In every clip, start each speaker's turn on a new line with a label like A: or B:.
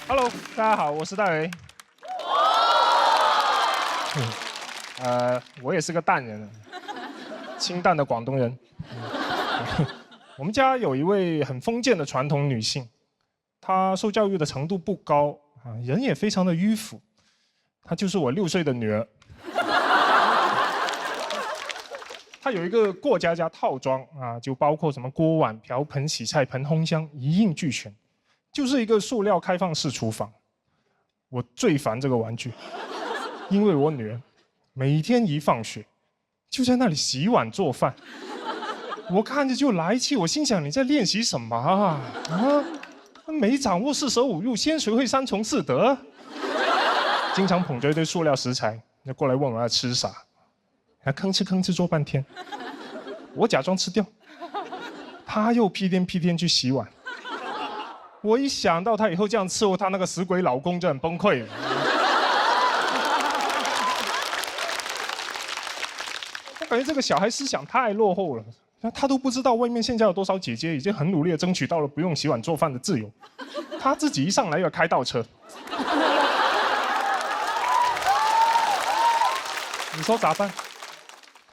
A: Hello，大家好，我是戴维。我也是个淡人，清淡的广东人。我们家有一位很封建的传统女性，她受教育的程度不高啊，人也非常的迂腐。她就是我6岁的女儿。她有一个过家家套装啊，就包括什么锅碗瓢盆、洗菜盆、烘箱，一应俱全，就是一个塑料开放式厨房。我最烦这个玩具，因为我女儿每天一放学就在那里洗碗做饭，我看着就来气。我心想你在练习什么啊？没掌握四舍五入，先学会3从4德。经常捧着一堆塑料食材，就过来问我要吃啥，还吭哧吭哧做半天。我假装吃掉，他又屁颠屁颠去洗碗。我一想到他以后这样伺候他那个死鬼老公，就很崩溃。我感觉这个小孩思想太落后了，他都不知道外面现在有多少姐姐已经很努力的争取到了不用洗碗做饭的自由，他自己一上来又开倒车。你说咋办？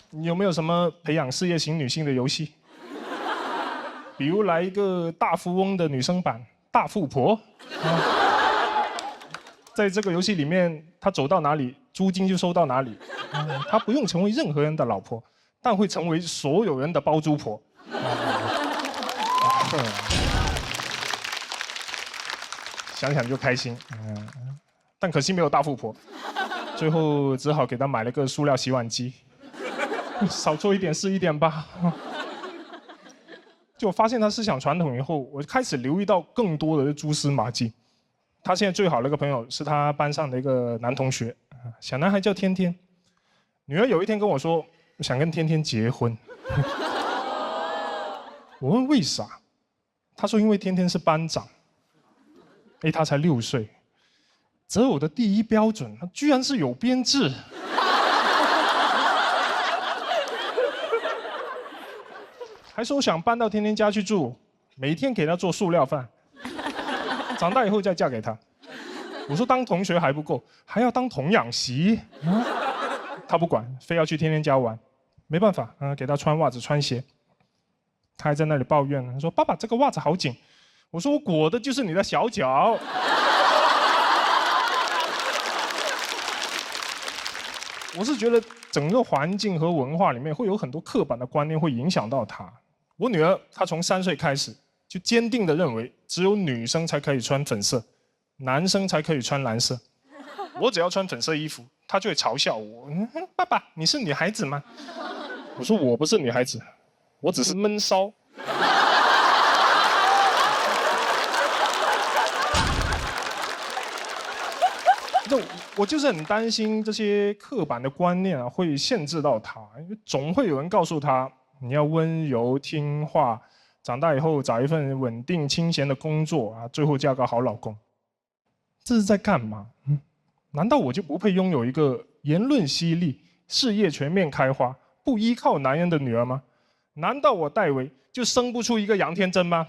A: 你有没有什么培养事业型女性的游戏？比如来一个大富翁的女生版大富婆，在这个游戏里面，她走到哪里，租金就收到哪里。她不用成为任何人的老婆，但会成为所有人的包租婆。想想就开心。但可惜没有大富婆，最后只好给她买了个塑料洗碗机。少做一点是一点吧。就我发现他思想传统以后，我开始留意到更多的蛛丝马迹。他现在最好的一个朋友是他班上的一个男同学，小男孩叫天天。女儿有一天跟我说，想跟天天结婚。我问为啥，他说因为天天是班长。他才6岁，择偶的第一标准，他居然是有编制。还说想搬到天天家去住，每天给他做塑料饭，长大以后再嫁给他。我说当同学还不够，还要当童养媳。他不管，非要去天天家玩。没办法，给他穿袜子穿鞋。他还在那里抱怨，他说爸爸这个袜子好紧。我说我裹的就是你的小脚。我是觉得整个环境和文化里面会有很多刻板的观念会影响到他。我女儿她从3岁开始就坚定地认为，只有女生才可以穿粉色，男生才可以穿蓝色。我只要穿粉色衣服，她就会嘲笑我：爸爸，你是女孩子吗？我说我不是女孩子，我只是闷骚。我就是很担心这些刻板的观念会限制到他，因为总会有人告诉他，你要温柔听话，长大以后找一份稳定清闲的工作最后嫁个好老公。这是在干嘛？难道我就不配拥有一个言论犀利、事业全面开花、不依靠男人的女儿吗？难道我戴维就生不出一个杨天真吗？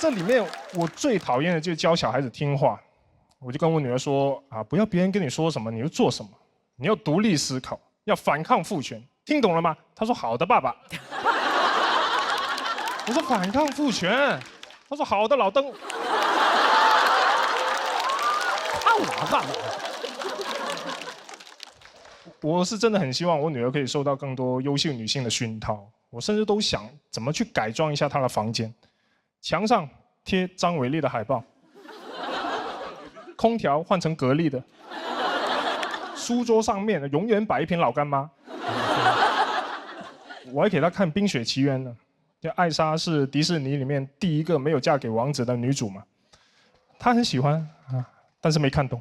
A: 这里面我最讨厌的就是教小孩子听话。我就跟我女儿说不要别人跟你说什么你就做什么，你要独立思考，要反抗父权，听懂了吗？她说好的爸爸。我说反抗父权，她说好的老登。看我干嘛？我是真的很希望我女儿可以受到更多优秀女性的熏陶，我甚至都想怎么去改装一下她的房间。墙上贴张伟丽的海报，空调换成格力的，书桌上面永远摆一瓶老干妈。我还给她看《冰雪奇缘》呢，就艾莎是迪士尼里面第一个没有嫁给王子的女主嘛，她很喜欢但是没看懂，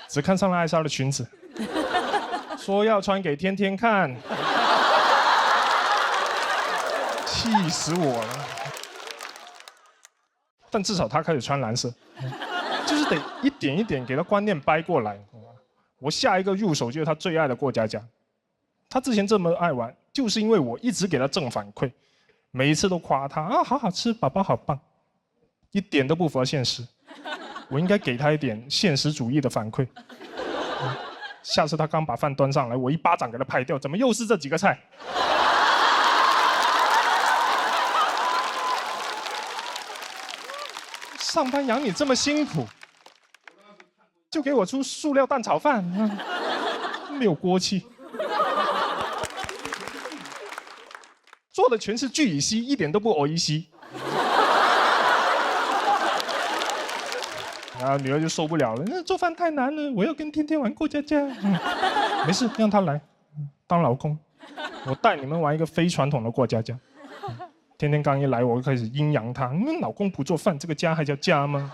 A: 只看上了艾莎的裙子，说要穿给天天看，气死我了。但至少他开始穿蓝色，就是得一点一点给他观念掰过来。我下一个入手就是他最爱的过家家，他之前这么爱玩，就是因为我一直给她正反馈，每一次都夸她啊，好好吃，宝宝好棒，一点都不符合现实。我应该给她一点现实主义的反馈。下次她刚把饭端上来，我一巴掌给她拍掉，怎么又是这几个菜？上班养你这么辛苦，就给我出塑料蛋炒饭，没有锅气。做的全是聚乙烯，一点都不偶乙烯。然后女儿就受不了了，那做饭太难了，我要跟天天玩过家家。没事，让她来当老公，我带你们玩一个非传统的过家家。天天刚一来，我就开始阴阳她，老公不做饭，这个家还叫家吗？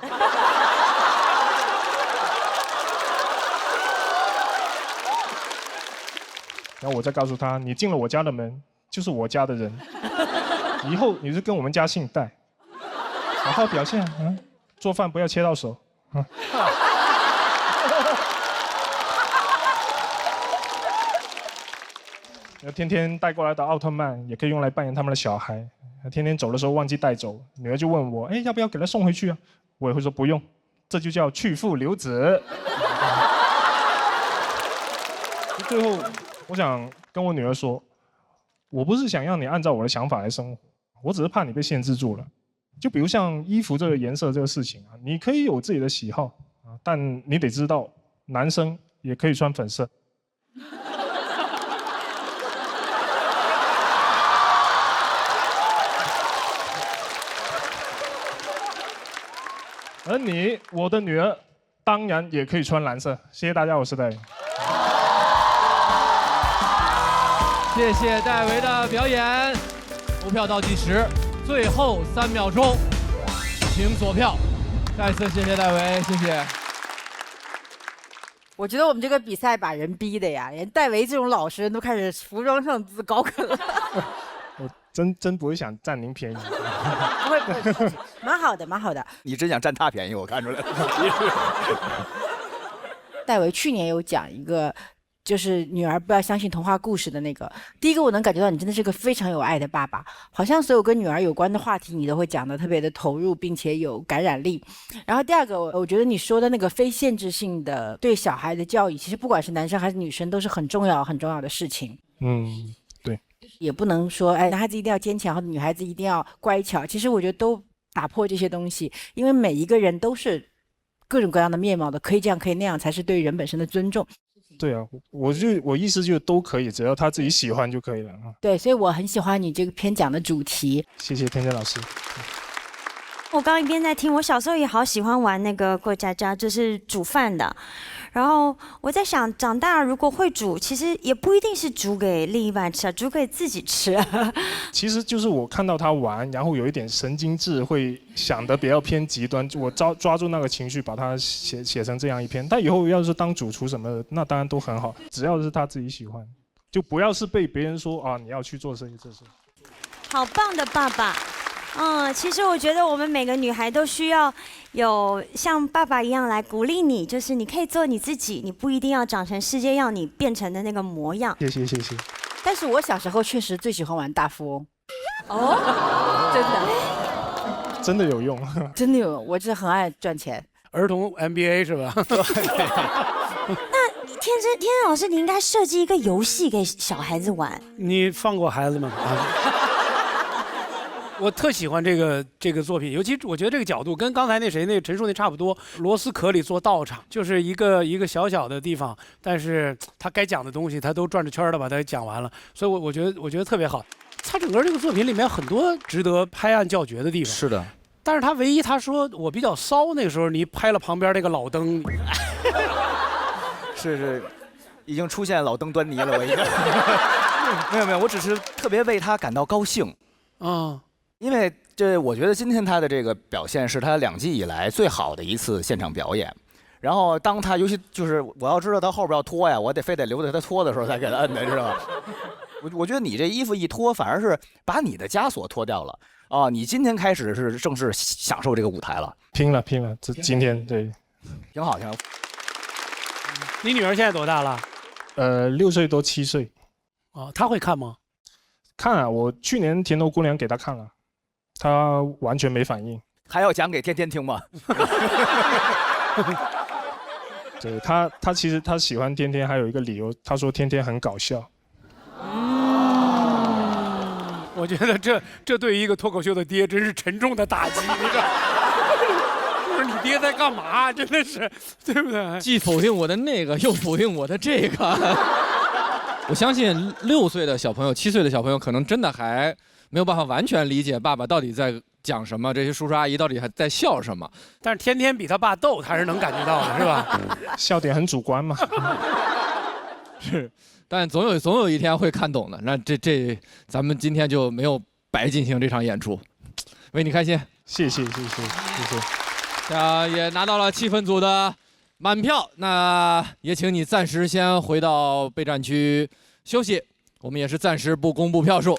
A: 然后我再告诉她，你进了我家的门，就是我家的人，以后你就跟我们家姓戴，好好表现啊，做饭不要切到手。天天带过来的奥特曼也可以用来扮演他们的小孩。天天走的时候忘记带走，女儿就问我，哎，要不要给他送回去啊？我也会说不用，这就叫去父留子。最后，我想跟我女儿说，我不是想要你按照我的想法来生活，我只是怕你被限制住了。就比如像衣服这个颜色这个事情啊，你可以有自己的喜好啊，但你得知道，男生也可以穿粉色。而你，我的女儿，当然也可以穿蓝色。谢谢大家，我是戴维。
B: 谢谢戴维的表演。投票倒计时，最后3秒钟，请锁票。再次谢谢戴维，谢谢。
C: 我觉得我们这个比赛把人逼的呀，连戴维这种老实人都开始服装上自高啃了。
A: 我真不会想占您便宜。
C: 不会，蛮好的，蛮好的。
D: 你真想占他便宜，我看出来了。
C: 戴维去年有讲一个，就是女儿不要相信童话故事的那个。第一个，我能感觉到你真的是个非常有爱的爸爸，好像所有跟女儿有关的话题，你都会讲得特别的投入，并且有感染力。然后第二个，我觉得你说的那个非限制性的对小孩的教育，其实不管是男生还是女生，都是很重要的事情。
A: 对。
C: 也不能说，哎，男孩子一定要坚强，或者女孩子一定要乖巧。其实我觉得都打破这些东西，因为每一个人都是各种各样的面貌的，可以这样，可以那样，才是对人本身的尊重。
A: 对啊，我意思就都可以，只要他自己喜欢就可以了啊。
C: 对，所以我很喜欢你这个篇讲的主题。
A: 谢谢天天老师。
E: 我刚一边在听，我小时候也好喜欢玩那个过家家，就是煮饭的。然后我在想，长大如果会煮，其实也不一定是煮给另一半吃，煮给自己吃。
A: 其实就是我看到他玩，然后有一点神经质，会想得比较偏极端，我抓住那个情绪，把它写成这样一篇。但以后要是当主厨什么的，那当然都很好，只要是他自己喜欢，就不要是被别人说啊你要去做这事。
E: 好棒的爸爸。其实我觉得我们每个女孩都需要有像爸爸一样来鼓励你，就是你可以做你自己，你不一定要长成世界要你变成的那个模样。
A: 谢谢。
C: 但是我小时候确实最喜欢玩大富翁。哦，
A: 真的有用。
C: 真的有用，我真的很爱赚钱。
F: 儿童 MBA 是吧？
E: 那天真老师，你应该设计一个游戏给小孩子玩。
F: 你放过孩子们吗？我特喜欢这个作品，尤其我觉得这个角度跟刚才那陈述那差不多。螺丝壳里做道场，就是一个小小的地方，但是他该讲的东西他都转着圈的把它讲完了，所以我觉得特别好。他整个这个作品里面很多值得拍案叫绝的地方。
D: 是的。
F: 但是他唯一他说我比较骚，那个时候你拍了旁边那个老登。
D: 是，已经出现老登端倪了，我已经。没有，我只是特别为他感到高兴。因为我觉得今天他的这个表现是他2季以来最好的一次现场表演。然后当他尤其就是我要知道他后边要脱呀，我非得留在他脱的时候才给他摁的，知道吧？我觉得你这衣服一脱，反而是把你的枷锁脱掉了啊！你今天开始是正式享受这个舞台了。
A: 拼了，今天对，
D: 挺好。
F: 你女儿现在多大了？
A: 6岁多7岁。
F: 她会看吗？
A: 看了，我去年甜豆姑娘给他看了，他完全没反应。
D: 还要讲给天天听吗？
A: 对他其实他喜欢天天还有一个理由，他说天天很搞笑。
F: 我觉得这对于一个脱口秀的爹真是沉重的打击，你知道？就是你爹在干嘛？真的是，对不对？
B: 既否定我的那个，又否定我的这个。我相信6岁的小朋友、7岁的小朋友，可能真的还没有办法完全理解爸爸到底在讲什么，这些叔叔阿姨到底还在笑什么。
F: 但是天天比他爸逗，他是能感觉到的，是吧？
A: 笑点很主观嘛。
B: 是，但总有一天会看懂的。那这咱们今天就没有白进行这场演出，为你开心。
A: 谢谢。
B: 也拿到了气氛组的满票，那也请你暂时先回到备战区休息，我们也是暂时不公布票数。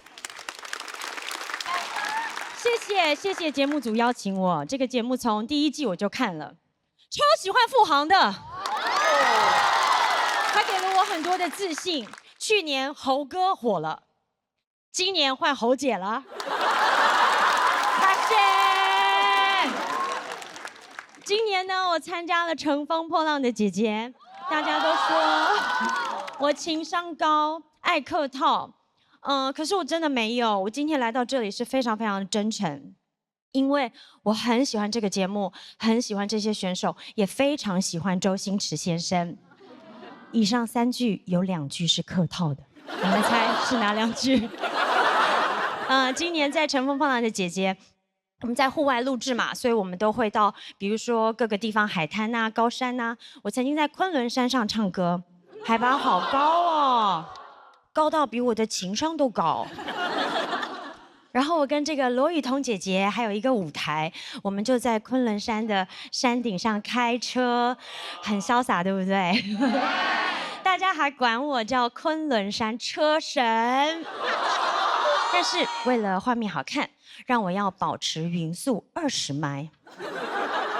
G: 谢谢节目组邀请我，这个节目从第1季我就看了，超喜欢付航的，他给了我很多的自信。去年猴哥火了，今年换猴姐了，谢谢。今年呢，我参加了《乘风破浪的姐姐》，大家都说我情商高，爱客套，可是我真的没有。我今天来到这里是非常非常的真诚，因为我很喜欢这个节目，很喜欢这些选手，也非常喜欢周星驰先生。以上3句有2句是客套的，你们猜是哪2句？今年在《乘风破浪的姐姐》。我们在户外录制嘛，所以我们都会到，比如说各个地方海滩呐、高山呐。我曾经在昆仑山上唱歌，海拔好高哦，高到比我的情商都高。然后我跟这个罗雨彤姐姐还有一个舞台，我们就在昆仑山的山顶上开车，很潇洒，对不对？大家还管我叫昆仑山车神。但是为了画面好看，让我要保持匀速20迈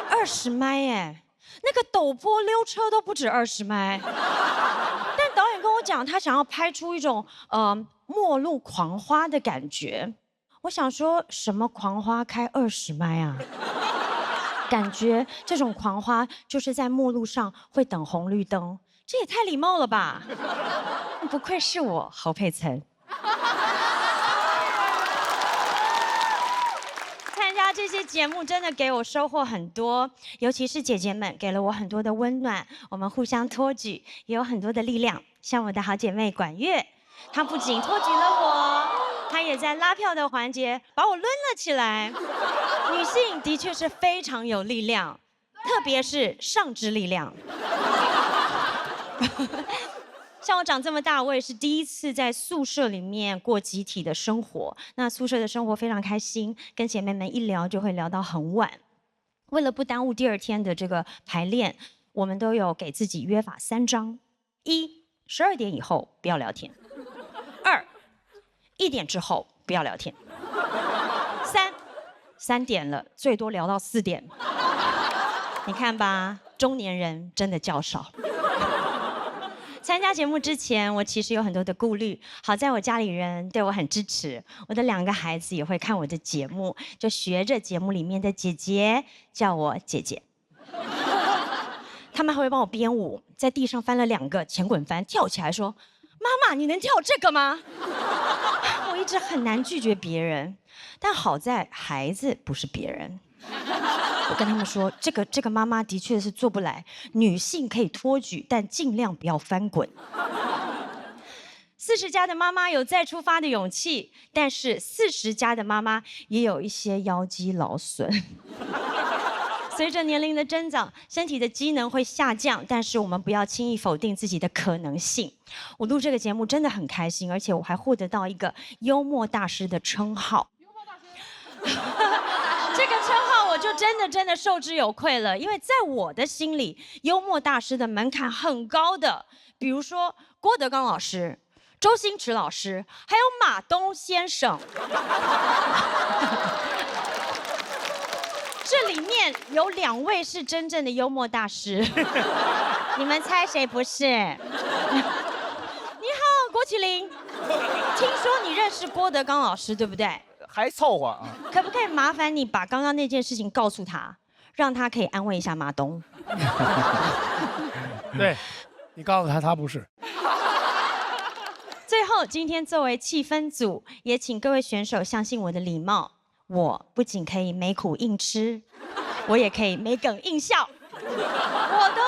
G: ，20迈哎，那个陡坡溜车都不止20迈。但导演跟我讲，他想要拍出一种末路狂花的感觉。我想说什么狂花开20迈啊？感觉这种狂花就是在末路上会等红绿灯，这也太礼貌了吧？不愧是我侯佩岑。参加这些节目真的给我收获很多，尤其是姐姐们给了我很多的温暖，我们互相托举，也有很多的力量。像我的好姐妹管乐，她不仅托举了我，她也在拉票的环节把我抡了起来。女性的确是非常有力量，特别是上肢力量。像我长这么大，我也是第一次在宿舍里面过集体的生活。那宿舍的生活非常开心，跟姐妹们一聊就会聊到很晚。为了不耽误第2天的这个排练，我们都有给自己约法3章：1、12点以后不要聊天；2、1点之后不要聊天；3、3点了最多聊到4点。你看吧，中年人真的较少。参加节目之前，我其实有很多的顾虑。好在我家里人对我很支持，我的2个孩子也会看我的节目，就学着节目里面的姐姐叫我姐姐。他们还会帮我编舞，在地上翻了2个前滚翻，跳起来说：“妈妈，你能跳这个吗？”我一直很难拒绝别人，但好在孩子不是别人。我跟他们说，这个妈妈的确是做不来，女性可以托举，但尽量不要翻滚。40加的妈妈有再出发的勇气，但是40加的妈妈也有一些腰肌劳损。随着年龄的增长，身体的机能会下降，但是我们不要轻易否定自己的可能性。我录这个节目真的很开心，而且我还获得到一个幽默大师的称号。这个称号我就真的受之有愧了，因为在我的心里，幽默大师的门槛很高的，比如说郭德纲老师、周星驰老师，还有马东先生。这里面有2位是真正的幽默大师，你们猜谁不是？你好，郭麒麟，听说你认在是郭德纲老师，对不对？
D: 还凑合啊。
G: 可不可以麻烦你把刚刚那件事情告诉他，让他可以安慰一下马东？
F: 对，你告诉他，他不是。
G: 最后，今天作为气氛组，也请各位选手相信我的礼貌。我不仅可以没苦硬吃，我也可以没梗硬笑。我都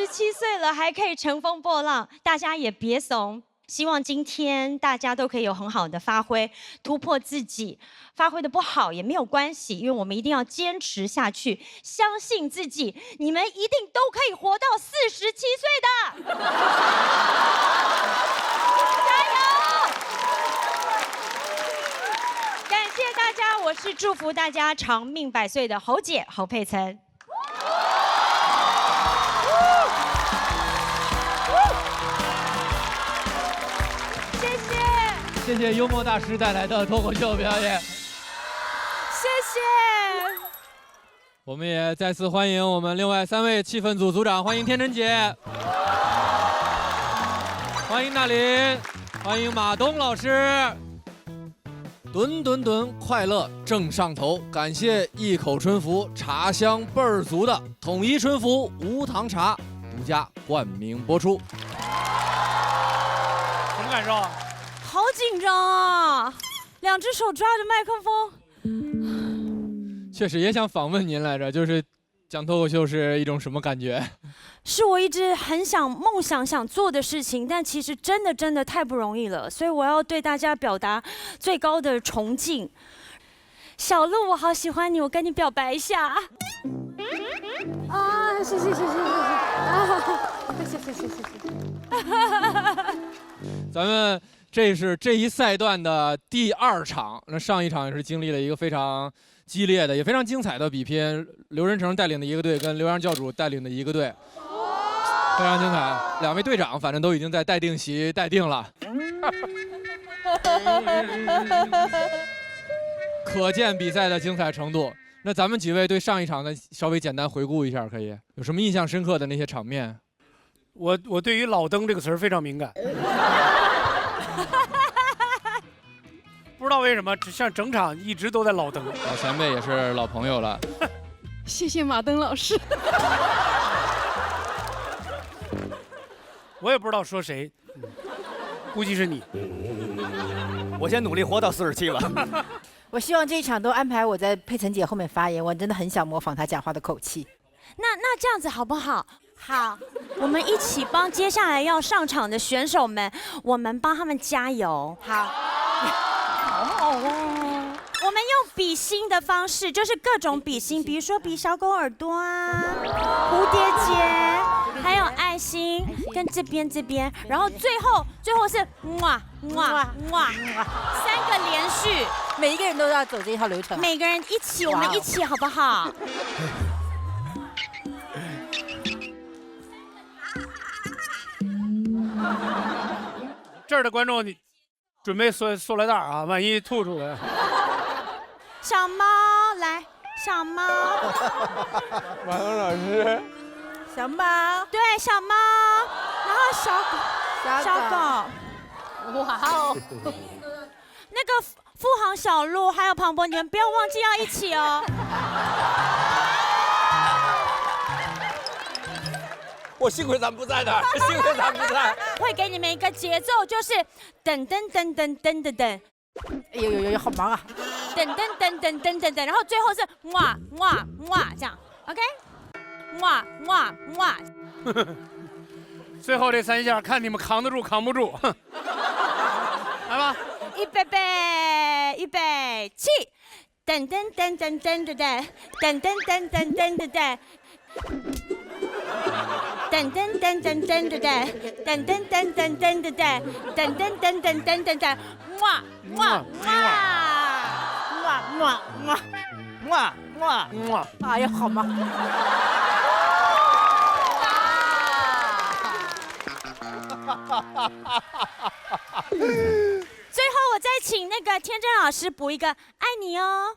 G: 47岁了，还可以乘风破浪，大家也别怂。希望今天大家都可以有很好的发挥，突破自己。发挥的不好也没有关系，因为我们一定要坚持下去，相信自己，你们一定都可以活到47岁的。加油！感谢大家，我是祝福大家长命百岁的侯姐侯佩岑。
B: 谢谢幽默大师带来的脱口秀表演，
G: 谢谢。
B: 我们也再次欢迎我们另外3位气氛组组长，欢迎天真姐，欢迎大林，欢迎马东老师。吨吨吨，快乐正上头！感谢一口春福，茶香倍儿足的统一春福无糖茶独家冠名播出。
F: 什么感受啊？
E: 好紧张啊！2只手抓着麦克风。
B: 确实也想访问您来着，就是讲脱口秀是一种什么感觉？
E: 是我一直很梦想做的事情，但其实真的太不容易了，所以我要对大家表达最高的崇敬。小鹿，我好喜欢你，我跟你表白一下。啊，谢谢啊，谢谢。
B: 咱们这是这一赛段的第2场，那上一场也是经历了一个非常激烈的也非常精彩的比拼，刘仁成带领的一个队跟刘洋教主带领的一个队，非常精彩。2位队长反正都已经在待定席待定了，可见比赛的精彩程度。那咱们几位对上一场的稍微简单回顾一下，可以有什么印象深刻的那些场面？
F: 我对于老登这个词儿非常敏感。不知道为什么，像整场一直都在老登。
B: 老前辈也是老朋友了。
H: 谢谢马登老师。
F: 我也不知道说谁，估计是你。
D: 我先努力活到47吧。
C: 我希望这一场都安排我在佩岑姐后面发言，我真的很想模仿她讲话的口气。
E: 那这样子好不好？好，我们一起帮接下来要上场的选手们，我们帮他们加油。好。好哦。我们用比心的方式，就是各种比心，比如说比小狗耳朵啊、蝴蝶结，还有爱心，跟这边，然后最后是哇，3个连续，
C: 每一个人都要走这一套流程。
E: 每个人一起，我们一起好不好？
F: 这儿的观众，你准备塑料袋啊，万一吐出来。
E: 小猫来，小猫。
B: 马东老师。
C: 小猫。
E: 对，小猫，然后小狗。哇哦。那个富航、小鹿还有庞博，你们不要忘记要一起哦。
B: 我幸亏咱不在那儿，幸亏咱不在。
E: 会给你们一个节奏，就是噔噔噔噔噔噔噔。
C: 有，好忙啊！
E: 噔噔噔噔噔噔噔，然后最后是哇这样 ，OK？ 哇。
F: 最后这3下，看你们扛得住扛不住。来吧，
E: 预备起，噔噔噔噔噔噔噔，噔噔噔噔噔噔噔。噔噔噔噔噔噔噔，噔噔噔噔噔噔噔，噔噔噔噔噔噔噔，
C: 哇！哎呀，好忙！
E: 最后我再请那个天真老师补一个爱你哦，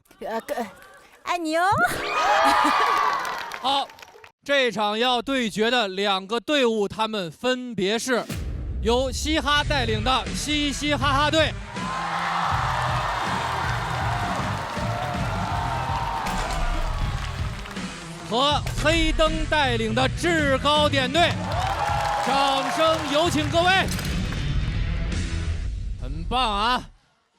E: 爱你哦。
B: 好。这场要对决的2个队伍，他们分别是由嘻哈带领的嘻嘻哈哈队，和黑灯带领的制高点队，掌声有请各位。很棒啊！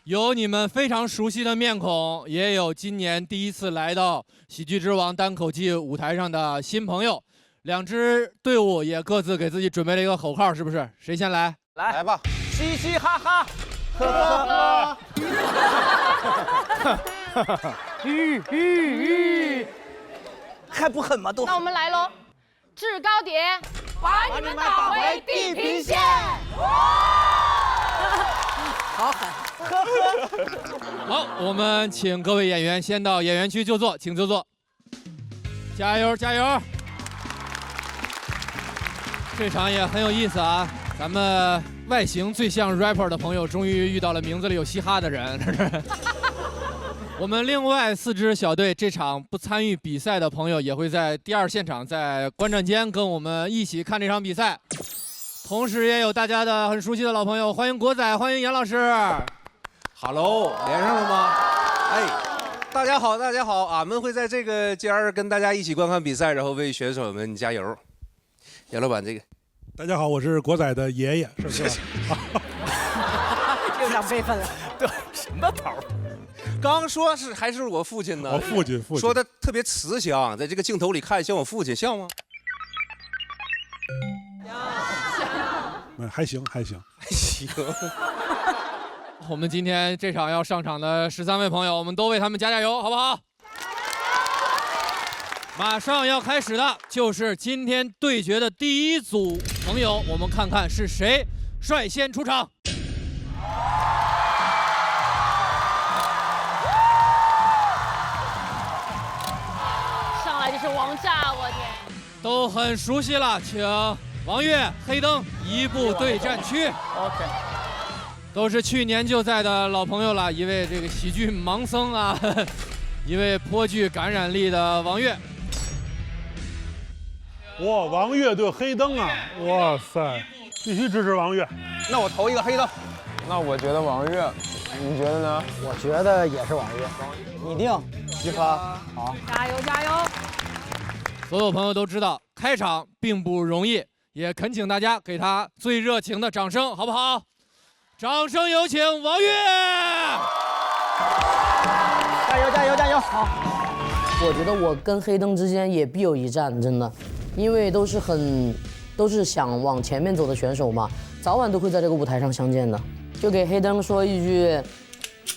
B: 有你们非常熟悉的面孔，也有今年第一次来到喜剧之王单口季舞台上的新朋友。两支队伍也各自给自己准备了一个口号，是不是？谁先来？
D: 来吧，嘻嘻哈哈，呵呵呵，还不狠吗？都。
H: 那我们来喽，制高点，把你们打回地平线。
C: 好狠！
B: 好，我们请各位演员先到演员区就座，请就座。加油，加油！这场也很有意思啊，咱们外形最像 rapper 的朋友终于遇到了名字里有嘻哈的人。我们另外4支小队这场不参与比赛的朋友也会在第2现场在观战间跟我们一起看这场比赛。同时也有大家的很熟悉的老朋友，欢迎国仔，欢迎杨老师。
I: Hello， 连上了吗？哎，大家好，大家好，俺们会在这个间儿跟大家一起观看比赛，然后为选手们加油。杨老板，这个。
J: 大家好，我是国仔的爷爷，是不是？
C: 又长辈分了。
D: 对，什么头？
I: 刚说是还是我父亲呢。
J: 我父亲
I: 说的特别慈祥，在这个镜头里看像我父亲，像吗？
J: 还行，还行，
I: 还行。
B: 我们今天这场要上场的13位朋友，我们都为他们加加油，好不好？马上要开始的就是今天对决的第1组朋友，我们看看是谁率先出场。
H: 上来就是王炸，我天！
B: 都很熟悉了，请王悦、黑灯移步对战区。
D: OK。
B: 都是去年就在的老朋友了，一位这个喜剧盲僧啊，一位颇具感染力的王悦。
J: 哇，王悦对黑灯啊！哇塞，必须支持王悦。
D: 那我投一个黑灯。
K: 那我觉得王悦，你觉得呢？
L: 我觉得也是王悦。你定，一发好，
H: 加油加油！
B: 所有朋友都知道，开场并不容易，也恳请大家给他最热情的掌声，好不好？掌声有请王悦！
L: 加油加油加油！好，我觉得我跟黑灯之间也必有一战，真的，因为都是想往前面走的选手嘛，早晚都会在这个舞台上相见的。就给黑灯说一句，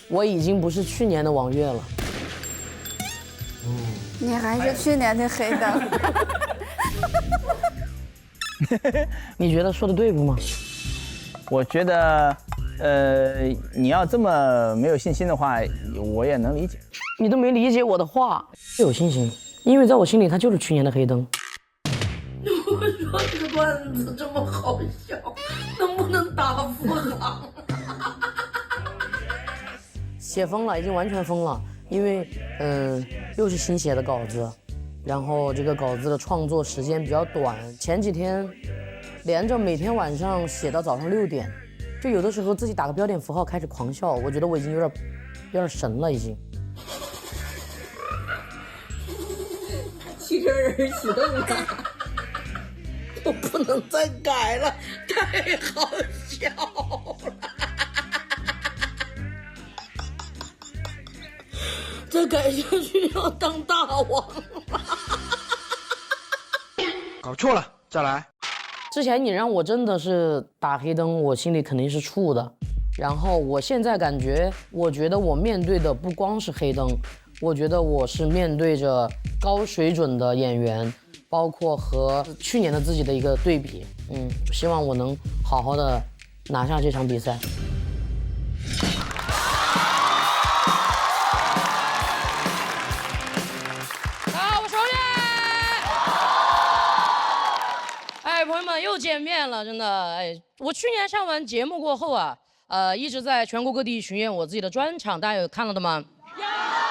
L: 我已经不是去年的王悦了。
M: 你还是去年的黑灯。
L: 你觉得说的对不吗？
K: 我觉得，你要这么没有信心的话，我也能理解。
L: 你都没理解我的话，有信心，因为在我心里他就是去年的黑灯。
M: 我说这个段子这么好笑，能不能打副行？
L: 写疯了，已经完全疯了，因为又是新写的稿子，然后这个稿子的创作时间比较短，前几天连着每天晚上写到早上6点，就有的时候自己打个标点符号开始狂笑，我觉得我已经有点神了已经。
M: 汽车人启动了，我不能再改了，太好笑了。再改下去要当大王了。
K: 搞错了，再来。
L: 之前你让我真的是打黑灯，我心里肯定是怵的。然后我现在感觉，我觉得我面对的不光是黑灯，我觉得我是面对着高水准的演员，包括和去年的自己的一个对比。希望我能好好的拿下这场比赛。
N: 朋友们又见面了，真的哎！我去年上完节目过后啊，一直在全国各地巡演我自己的专场，大家有看了的吗？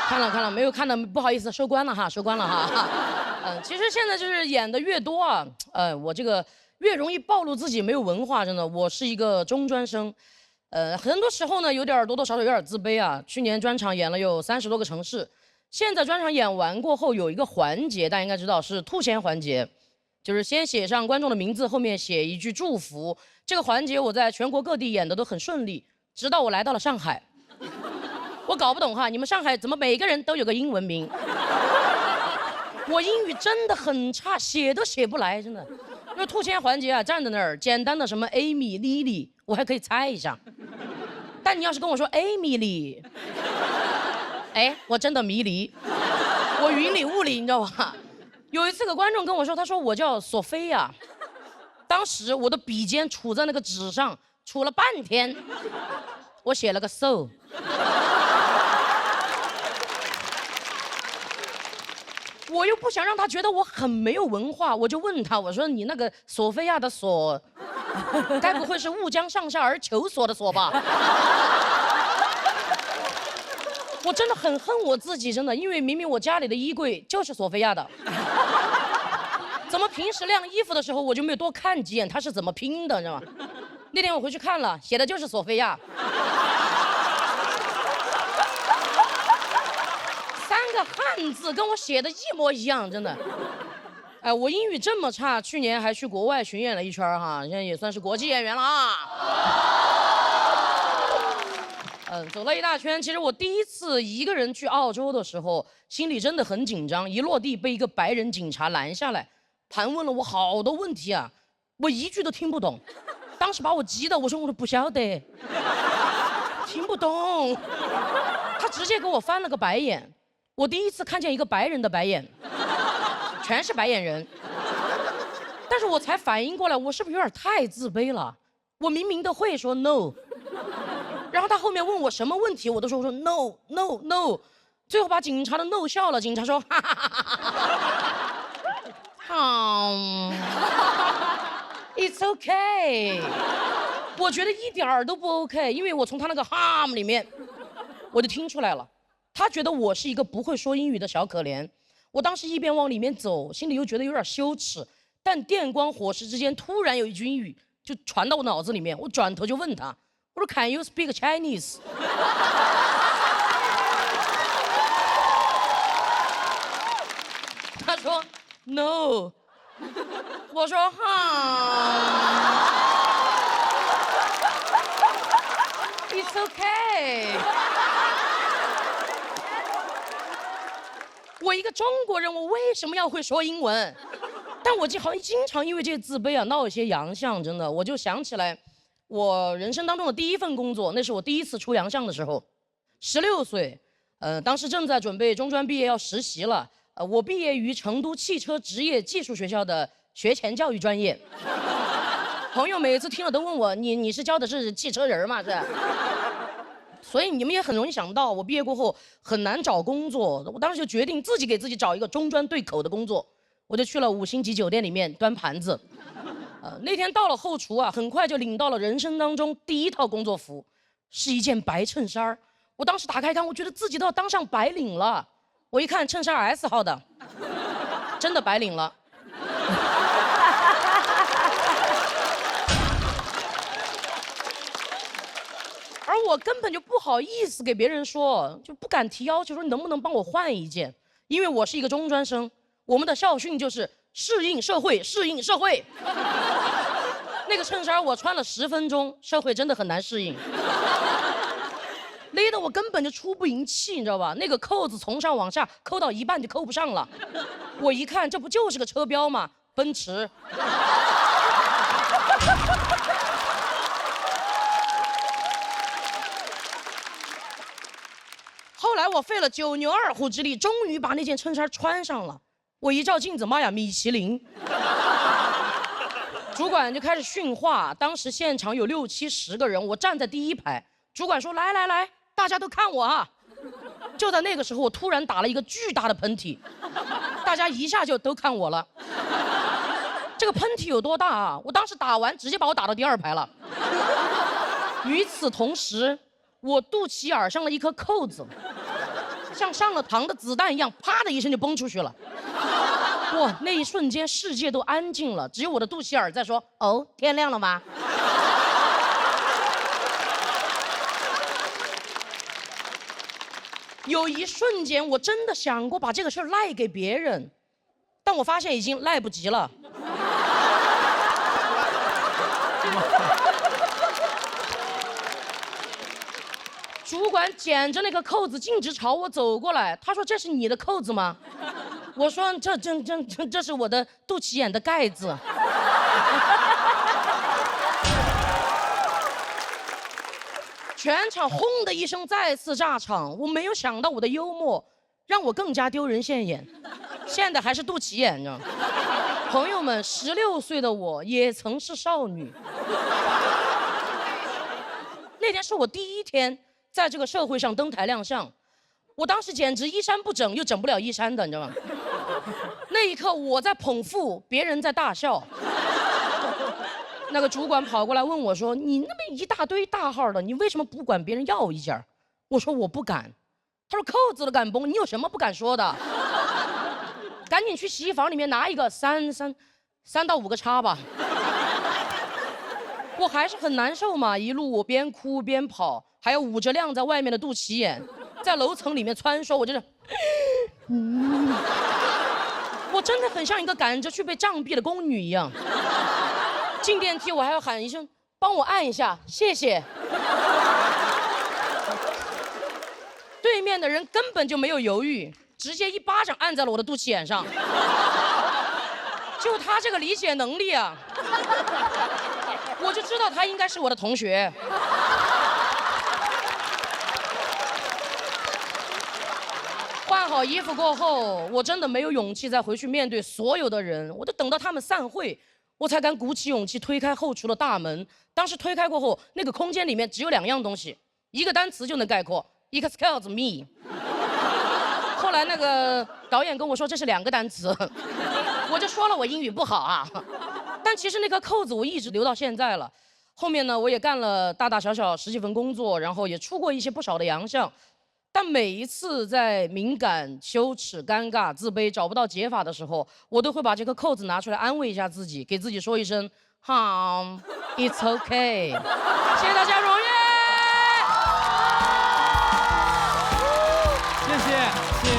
N: 看了，没有看的不好意思，收官了哈。其实现在就是演的越多啊，我这个越容易暴露自己没有文化，真的，我是一个中专生，很多时候呢多多少少有点自卑啊。去年专场演了有30多个城市，现在专场演完过后，有一个环节大家应该知道是吐钱环节，就是先写上观众的名字，后面写一句祝福。这个环节我在全国各地演的都很顺利，直到我来到了上海。我搞不懂哈，你们上海怎么每个人都有个英文名？我英语真的很差，写都写不来，真的。因为吐钱环节啊，站在那儿，简单的什么 Amy、Lily， 我还可以猜一下。但你要是跟我说 Amy， 哎，我真的迷离，我云里雾里，你知道吧？有一次个观众跟我说，他说我叫索菲亚，当时我的笔尖杵在那个纸上，杵了半天，我写了个 so。我又不想让他觉得我很没有文化，我就问他，我说你那个索菲亚的索，该不会是误将上下而求索的索吧？我真的很恨我自己，真的，因为明明我家里的衣柜就是索菲亚的，怎么平时晾衣服的时候我就没有多看几眼它是怎么拼的，你知道吗？那天我回去看了，写的就是索菲亚。3个汉字跟我写的一模一样，真的。哎，我英语这么差，去年还去国外巡演了一圈哈，现在也算是国际演员了啊。走了一大圈。其实我第一次一个人去澳洲的时候，心里真的很紧张，一落地被一个白人警察拦下来，盘问了我好多问题啊，我一句都听不懂。当时把我急的，我说不晓得，听不懂。他直接给我翻了个白眼。我第一次看见一个白人的白眼，全是白眼人。但是我才反应过来，我是不是有点太自卑了？我明明都会说 no， 然后他后面问我什么问题，我都说 no no no， 最后把警察的 no 笑了。警察说哈哈哈哈，it's okay。我觉得一点儿都不 OK， 因为我从他那个 harm 里面，我就听出来了。他觉得我是一个不会说英语的小可怜，我当时一边往里面走，心里又觉得有点羞耻，但电光火石之间，突然有一句英语就传到我脑子里面，我转头就问他，我说 Can you speak Chinese？ 他说 No， 我说It's okay。我一个中国人，我为什么要会说英文？但我好像经常因为这些自卑啊闹一些洋相，真的。我就想起来，我人生当中的第一份工作，那是我第一次出洋相的时候，16岁，当时正在准备中专毕业要实习了，我毕业于成都汽车职业技术学校的学前教育专业。朋友每次听了都问我，你是教的是汽车人吗？是。所以你们也很容易想到，我毕业过后很难找工作。我当时就决定自己给自己找一个中专对口的工作，我就去了5星级酒店里面端盘子。那天到了后厨啊，很快就领到了人生当中第一套工作服，是一件白衬衫。我当时打开看，我觉得自己都要当上白领了。我一看衬衫 S 号的，真的白领了。而我根本就不好意思给别人说，就不敢提要求，说你能不能帮我换一件，因为我是一个中专生，我们的校训就是适应社会，适应社会。那个衬衫我穿了10分钟，社会真的很难适应，勒得我根本就出不赢气，你知道吧？那个扣子从上往下扣到一半就扣不上了，我一看这不就是个车标吗？奔驰。后来我费了9牛2虎之力，终于把那件衬衫穿上了。我一照镜子，妈呀，米其林！主管就开始训话，当时现场有60、70个人，我站在第一排。主管说：“来来来，大家都看我啊！”就在那个时候，我突然打了一个巨大的喷嚏，大家一下就都看我了。这个喷嚏有多大啊？我当时打完，直接把我打到第2排了。与此同时，我肚脐眼上了一颗扣子，像上了膛的子弹一样，啪的一声就崩出去了。哇，那一瞬间世界都安静了，只有我的肚脐眼在说：“哦，天亮了吗？”有一瞬间，我真的想过把这个事儿赖给别人，但我发现已经来不及了。主管捡着那个扣子径直朝我走过来，他说：“这是你的扣子吗？”我说：“这是我的肚脐眼的盖子。”全场轰的一声再次炸场，我没有想到我的幽默让我更加丢人现眼，现在还是肚脐眼，你知道吗？朋友们，16岁的我也曾是少女。那天是我第一天在这个社会上登台亮相，我当时简直衣衫不整又整不了衣衫的，你知道吗？那一刻我在捧腹，别人在大笑。那个主管跑过来问我说：“你那么一大堆大号的，你为什么不管别人要一件？”我说：“我不敢。”他说：“扣子都敢崩，你有什么不敢说的？赶紧去洗衣房里面拿一个3到5个叉吧。”我还是很难受嘛，一路我边哭边跑，还有捂着晾在外面的肚脐眼，在楼层里面穿梭，我就是，我真的很像一个赶着去被杖毙的宫女一样。进电梯我还要喊一声帮我按一下，谢谢。对面的人根本就没有犹豫，直接一巴掌按在了我的肚脐眼上。就他这个理解能力啊，我就知道他应该是我的同学。换好衣服过后，我真的没有勇气再回去面对所有的人，我就等到他们散会，我才敢鼓起勇气推开后厨的大门。当时推开过后，那个空间里面只有2样东西，一个单词就能概括 ，excuse me。后来那个导演跟我说这是2个单词，我就说了我英语不好啊。但其实那颗扣子我一直留到现在了。后面呢，我也干了大大小小10几份工作，然后也出过一些不少的洋相。但每一次在敏感、羞耻、尴尬、自卑找不到解法的时候，我都会把这颗扣子拿出来安慰一下自己，给自己说一声好 ，It's okay。谢谢大家，荣誉。
B: 谢谢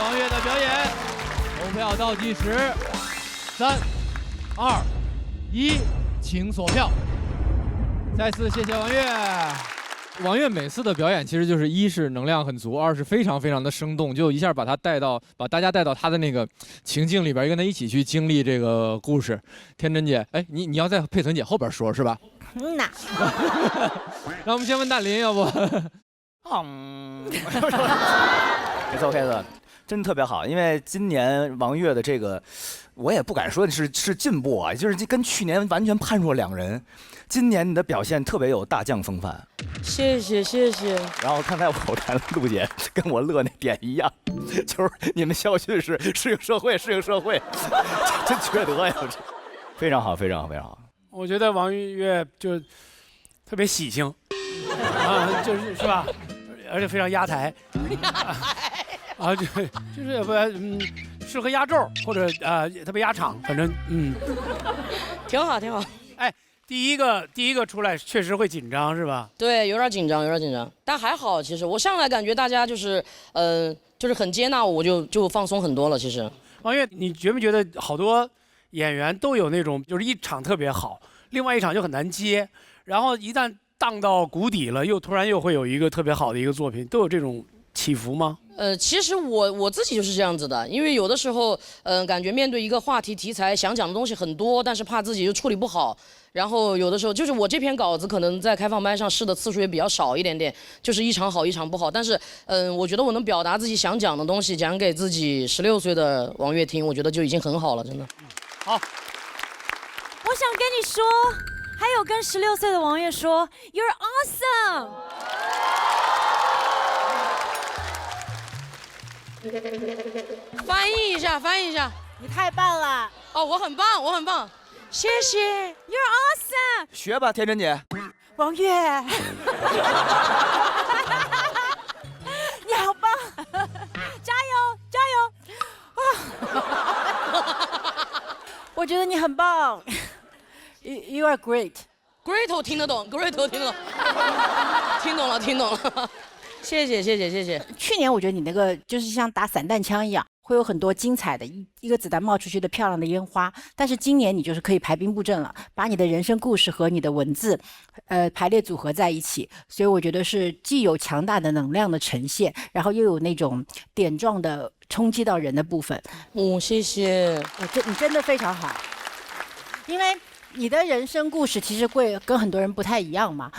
B: 王悦的表演。投票倒计时，3、2、1，请锁票。再次谢谢王悦。王悦每次的表演其实就是1是能量很足，2是非常非常的生动，就一下把大家带到他的那个情境里边，跟他一起去经历这个故事。天真姐，哎，你要在佩岑姐后边说是吧？
E: 嗯呐。
B: 那我们先问大林，要不？
D: 没错，黑子，真的特别好。因为今年王悦的这个，我也不敢说是进步啊，就是跟去年完全判若两人。今年你的表现特别有大将风范，
N: 谢谢谢谢。
D: 然后刚才我看陆姐跟我乐那点一样，就是你们校训是适应社会，适应社会，真缺德呀！非常好，非常好，非常好。
F: 我觉得王悦就特别喜庆啊，就是吧，而且非常压台。啊，就是不适合压轴或者特别压场，反正
N: 挺好挺好。
F: 哎。第一个出来确实会紧张是吧？
N: 对，有点紧张，但还好。其实我上来感觉大家就是很接纳我，就放松很多了。其实，
F: 王悦，你觉不觉得好多演员都有那种，就是一场特别好，另外一场就很难接，然后一旦荡到谷底了，突然又会有一个特别好的一个作品，都有这种起伏吗？
N: 其实我自己就是这样子的，因为有的时候感觉面对一个话题题材，想讲的东西很多，但是怕自己又处理不好。然后有的时候就是我这篇稿子可能在开放班上试的次数也比较少一点点，就是一场好一场不好。但是我觉得我能表达自己想讲的东西，讲给自己16岁的王悦听，我觉得就已经很好了，真的。
F: 好，
E: 我想跟你说，还有跟16岁的王悦说 ，You're awesome。
N: 翻译一下，
C: 你太棒了！
N: 哦，我很棒。谢谢
E: ，You're awesome。
D: 学吧，天真姐。
C: 王悦，你好棒，加油！我觉得你很棒 ，You are great。Great
N: 我听得懂，Great 我听得懂，听懂了。谢谢。
C: 去年我觉得你那个就是像打散弹枪一样，会有很多精彩的一个子弹冒出去的漂亮的烟花。但是今年你就是可以排兵布阵了，把你的人生故事和你的文字，排列组合在一起。所以我觉得是既有强大的能量的呈现，然后又有那种点状的冲击到人的部分。
N: 谢谢。
C: 你真的非常好，因为你的人生故事其实会跟很多人不太一样嘛。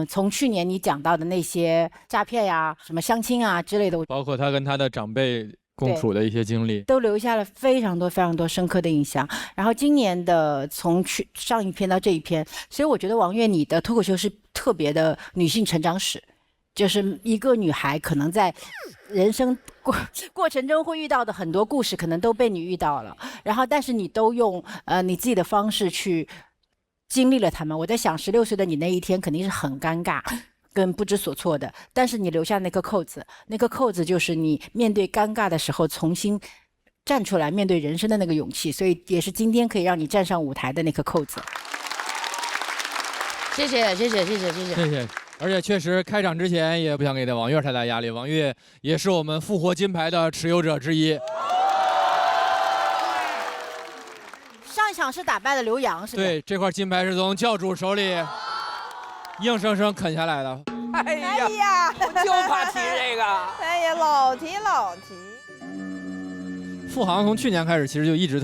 C: 从去年你讲到的那些诈骗呀、什么相亲啊之类的，
B: 包括他跟他的长辈共处的一些经历，
C: 都留下了非常多深刻的印象。然后今年的从上一篇到这一篇，所以我觉得王悦你的脱口秀是特别的女性成长史，就是一个女孩可能在人生过程中会遇到的很多故事，可能都被你遇到了，然后但是你都用你自己的方式去经历了他们。我在想16岁的你那一天肯定是很尴尬跟不知所措的，但是你留下那颗扣子，那颗扣子就是你面对尴尬的时候重新站出来面对人生的那个勇气，所以也是今天可以让你站上舞台的那颗扣子。
N: 谢谢。
B: 而且确实开场之前也不想给王悦太大压力，王悦也是我们复活金牌的持有者之一。
C: 上一场是打败了刘洋，是吧？
B: 对，这块金牌是从教主手里硬生生啃下来的。
O: 哎呀，我就怕提这个。哎呀，老提。
B: 付航从去年开始其实就一直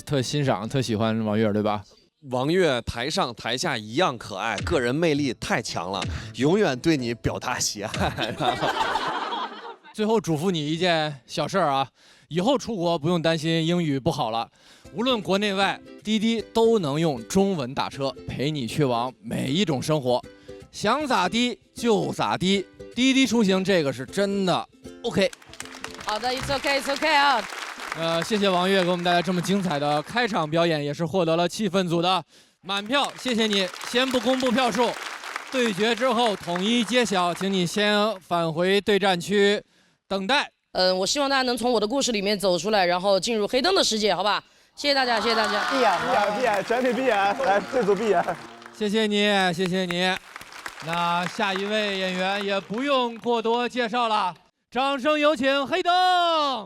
B: 特欣赏、特喜欢王悦，对吧？
P: 王悦台上台下一样可爱，个人魅力太强了，永远对你表达喜爱。
B: 最后嘱咐你一件小事儿啊，以后出国不用担心英语不好了，无论国内外，滴滴都能用中文打车，陪你去往每一种生活，想咋滴就咋滴，滴滴出行这个是真的 OK。
N: 好的 ，It's OK 啊。
B: 谢谢王悦给我们带来这么精彩的开场表演，也是获得了气氛组的满票，谢谢你。先不公布票数，对决之后统一揭晓，请你先返回对战区等待。
N: 我希望大家能从我的故事里面走出来，然后进入黑灯的世界，好吧？谢谢大家。
K: 闭眼，全体闭眼，来，这组闭眼。
B: 谢谢你。那下一位演员也不用过多介绍了，掌声有请黑灯。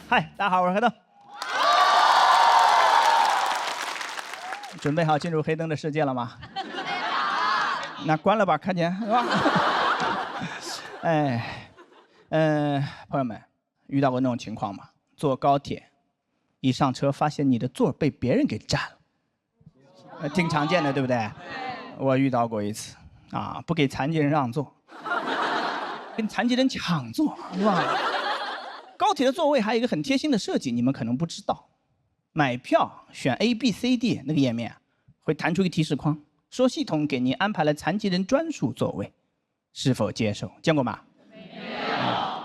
K: 嗨，大家好，我是黑灯。准备好进入黑灯的世界了吗？那关了吧，看见是吧？朋友们，遇到过那种情况吗？坐高铁，一上车发现你的座被别人给占了，挺常见的，对不对？我遇到过一次，不给残疾人让座，跟残疾人抢座，是吧？高铁的座位还有一个很贴心的设计，你们可能不知道。买票选 A、B、C、D 那个页面会弹出一个提示框，说系统给您安排了残疾人专属座位，是否接受？见过吗？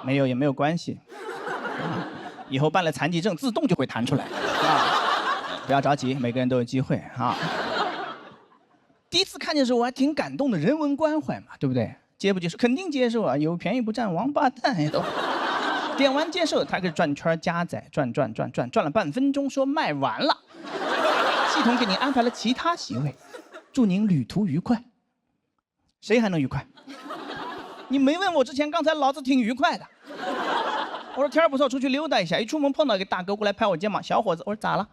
K: 没有也没有关系，以后办了残疾证自动就会弹出来不要着急，每个人都有机会啊。第一次看见的时候我还挺感动的，人文关怀嘛，对不对？接不接受？肯定接受啊，有便宜不占王八蛋也都。点完接受，他给转圈加载，转了半分钟，说卖完了。系统给您安排了其他席位，祝您旅途愉快。谁还能愉快？你没问我之前，刚才老子挺愉快的。我说天儿不错，出去溜达一下。一出门碰到一个大哥过来拍我肩膀，小伙子，我说咋了？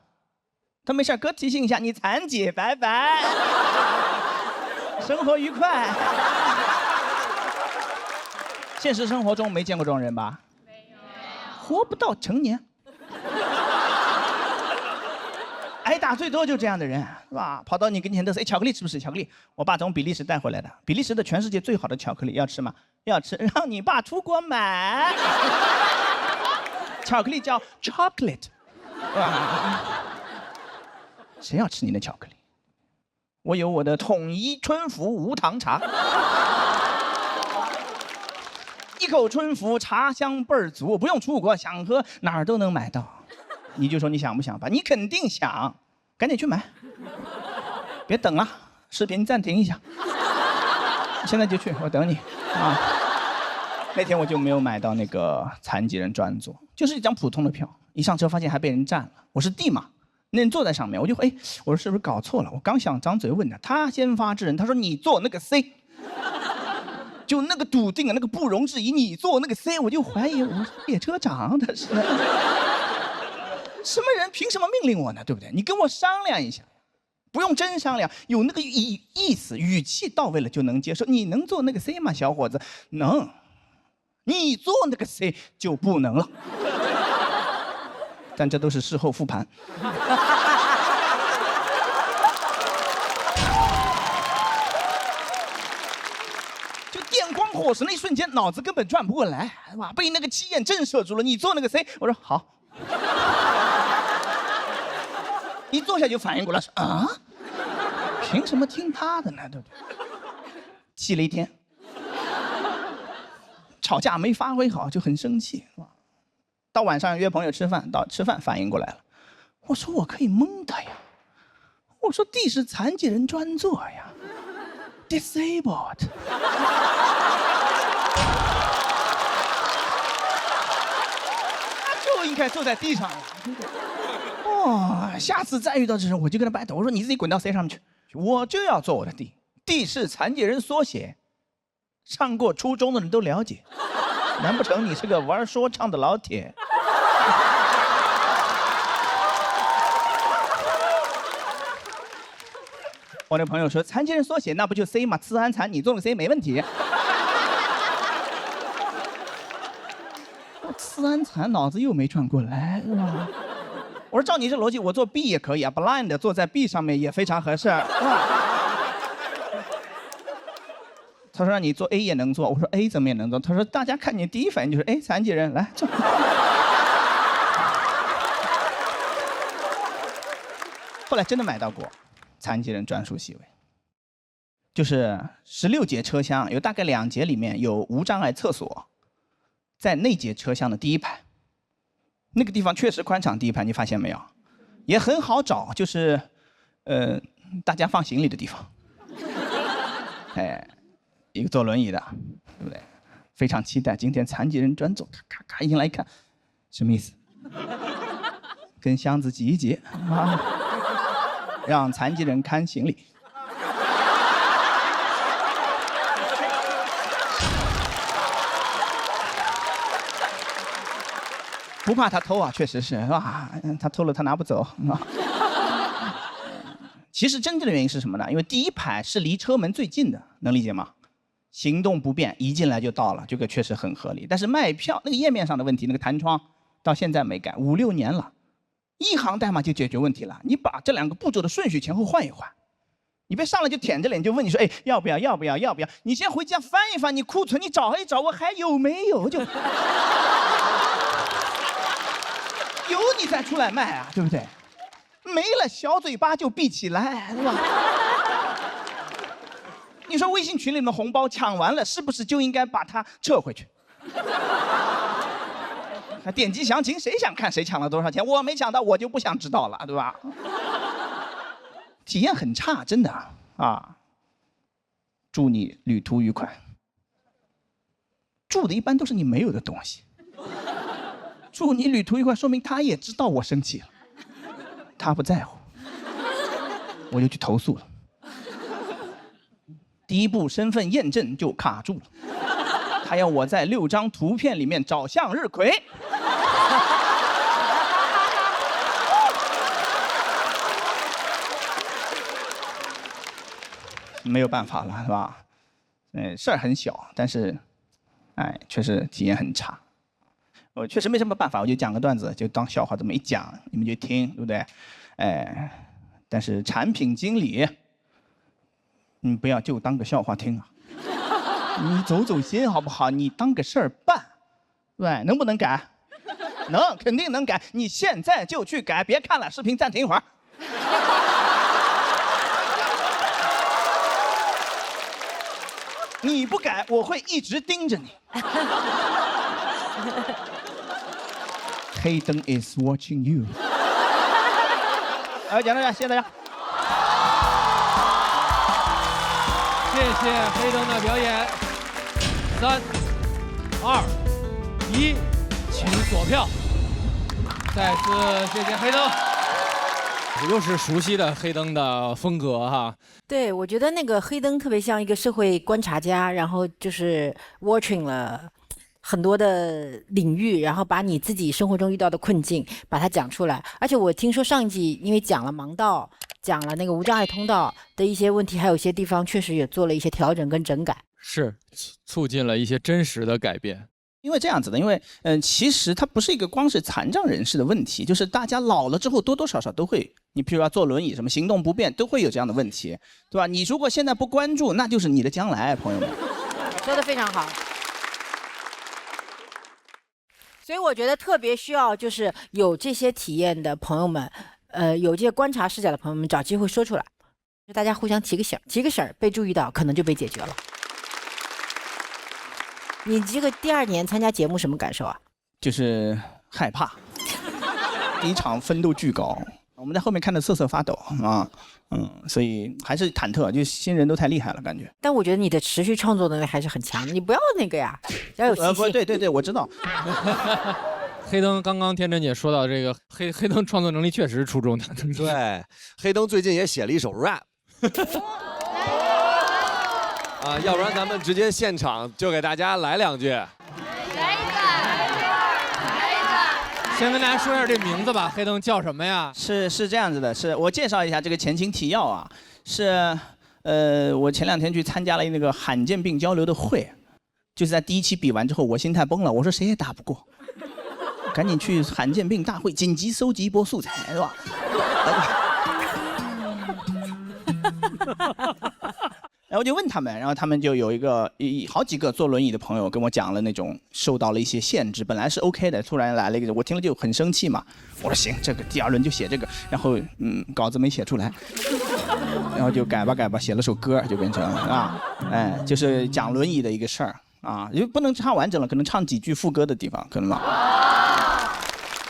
K: 他没事，哥提醒一下你残疾，拜拜。生活愉快。现实生活中没见过这种人吧？活不到成年，挨打最多就这样的人，是吧？跑到你跟前嘚瑟，巧克力吃不吃？巧克力，我爸从比利时带回来的，比利时的全世界最好的巧克力，要吃吗？要吃，让你爸出国买。巧克力叫 chocolate， 谁要吃你的巧克力？我有我的统一春福无糖茶。一口春福，茶香倍儿足，不用出国，想喝哪儿都能买到。你就说你想不想吧？你肯定想，赶紧去买，别等了，视频暂停一下，现在就去，我等你啊。那天我就没有买到那个残疾人专座，就是一张普通的票。一上车发现还被人占了，我是 D 嘛，那人坐在上面，我就我说是不是搞错了？我刚想张嘴问他先发制人，他说你坐那个 C， 就那个笃定啊，那个不容置疑，你坐那个 C， 我就怀疑我是列车长，他是什么人？凭什么命令我呢？对不对？你跟我商量一下。不用真商量，有那个意思，语气到位了就能接受。你能做那个 C 吗，小伙子？能。你做那个 C 就不能了。但这都是事后复盘。就电光火石那一瞬间，脑子根本转不过来，哇，被那个鸡眼震慑住了。你做那个 C， 我说好。一坐下就反应过来说啊，凭什么听他的呢？对不对？气了一天，吵架没发挥好就很生气。到晚上约朋友吃饭，到吃饭反应过来了，我说我可以蒙他呀，我说 D 是残疾人专座呀 ，disabled。就应该坐在地上呀。哦，下次再遇到这种，我就跟他 battle， 我说你自己滚到 C 上面去，我就要做我的 D。D 是残疾人缩写，上过初中的人都了解。难不成你是个玩说唱的老铁？我那朋友说，残疾人缩写那不就 C 吗？次安残，你做了 C 没问题。次安残脑子又没转过来，是吧？我说照你这逻辑，我做 B 也可以啊 ，blind 坐在 B 上面也非常合适。他说让你做 A 也能做，我说 A 怎么也能做？他说大家看你第一反应就是哎，残疾人来坐。后来真的买到过残疾人专属席位，就是16节车厢，有大概2节里面有无障碍厕所，在那节车厢的第一排。那个地方确实宽敞，第一排你发现没有？也很好找，就是大家放行李的地方。哎，一个坐轮椅的，对不对？非常期待今天残疾人专座，咔咔咔一进来一看，什么意思？跟箱子挤一挤，让残疾人看行李。不怕他偷啊，确实是吧？他偷了他拿不走。其实真正的原因是什么呢？因为第一排是离车门最近的，能理解吗？行动不便，一进来就到了，这个确实很合理。但是卖票那个页面上的问题，那个弹窗到现在没改，5、6年了，一行代码就解决问题了。你把这2个步骤的顺序前后换一换，你别上来就舔着脸就问你说，哎，要不要？要不要？要不要？你先回家翻一翻你库存，你找一找我还有没有就。有你再出来卖啊，对不对？没了小嘴巴就闭起来，是吧？你说微信群里的红包抢完了，是不是就应该把它撤回去？还点击详情，谁想看谁抢了多少钱？我没抢到，我就不想知道了，对吧？体验很差，真的啊！祝你旅途愉快。祝的一般都是你没有的东西。祝你旅途愉快，说明他也知道我生气了，他不在乎，我就去投诉了。第一步身份验证就卡住了，他要我在6张图片里面找向日葵。没有办法了，是吧？事儿很小，但是，确实体验很差。我确实没什么办法，我就讲个段子，就当笑话这么一讲，你们就听，对不对？但是产品经理，你不要就当个笑话听啊，你走走心好不好？你当个事儿办，对，能不能改？能，肯定能改。你现在就去改，别看了，视频暂停一会儿。你不改，我会一直盯着你。黑灯 is watching you。讲到这，谢谢大家。
B: 谢谢黑灯的表演。3、2、1，请锁票。再次谢谢黑灯，又是熟悉的黑灯的风格哈。
C: 对，我觉得那个黑灯特别像一个社会观察家，然后就是 watching 了很多的领域，然后把你自己生活中遇到的困境把它讲出来。而且我听说上一季因为讲了盲道，讲了那个无障碍通道的一些问题，还有一些地方确实也做了一些调整跟整改，
B: 是促进了一些真实的改变。
K: 因为这样子的，因为其实它不是一个光是残障人士的问题，就是大家老了之后多多少少都会，你譬如说坐轮椅什么行动不便都会有这样的问题，对吧？你如果现在不关注，那就是你的将来，朋友们。
C: 说得非常好。所以我觉得特别需要就是有这些体验的朋友们，有这些观察视角的朋友们，找机会说出来，就大家互相提个醒，提个醒被注意到，可能就被解决了。你这个第2年参加节目什么感受啊？
K: 就是害怕，第一场分都巨高，我们在后面看得瑟瑟发抖啊，所以还是忐忑，就新人都太厉害了感觉。
C: 但我觉得你的持续创作能力还是很强的，你不要那个呀，要有信心。
K: 对，我知道。
B: 黑灯刚刚天真姐说到这个黑灯创作能力确实是出众的。
P: 对，黑灯最近也写了一首 rap。啊，要不然咱们直接现场就给大家来2句。
H: 来一个。
B: 先跟大家说一下这名字吧，黑灯叫什么呀？
K: 是这样子的，是我介绍一下这个前情提要啊，是我前2天去参加了那个罕见病交流的会，就是在第1期比完之后，我心态崩了，我说谁也打不过，赶紧去罕见病大会紧急搜集一波素材，是吧？然后就问他们，然后他们就有好几个坐轮椅的朋友跟我讲了那种受到了一些限制，本来是 OK 的，突然来了一个，我听了就很生气嘛。我说行，这个第2轮就写这个，然后稿子没写出来，然后就改吧，写了首歌就变成啊，就是讲轮椅的一个事儿啊，因为不能唱完整了，可能唱几句副歌的地方可能吧。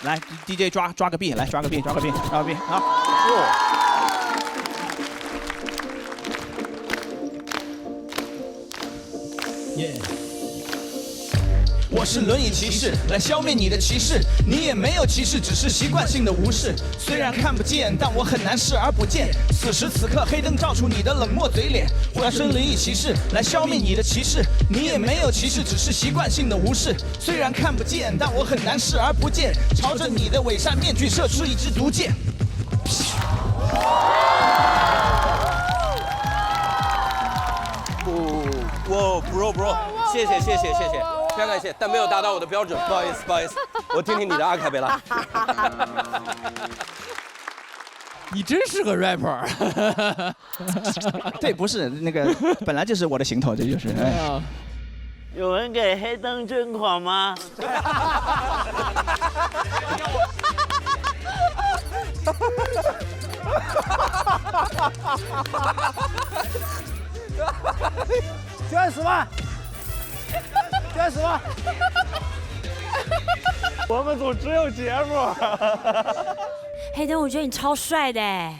K: 来 DJ 抓个 B， 来抓个 B 啊。我是轮椅骑士，来消灭你的歧视。你也没有歧视，只是习惯性的无视。虽然看不见，但我很难视而不见。此时此刻，黑灯照出你的冷漠嘴脸。我是轮椅骑士，来消灭你的歧视。你也没有歧视，只是习惯性的无视。虽然看不见，但我很难视而不见。朝着你的伪善面具射出一支毒箭。
Q: 哇 ，bro， 谢谢，非常感谢，但没有达到我的标准，不好意思，我听听你的阿卡贝拉。
B: 你真是个 rapper。
K: 对，不是那个，本来就是我的行头，这就是。
R: 有人给黑灯捐款吗？
F: 捐10万，捐10万。
R: 我们组只有节目。
E: 黑灯，我觉得你超帅的哎。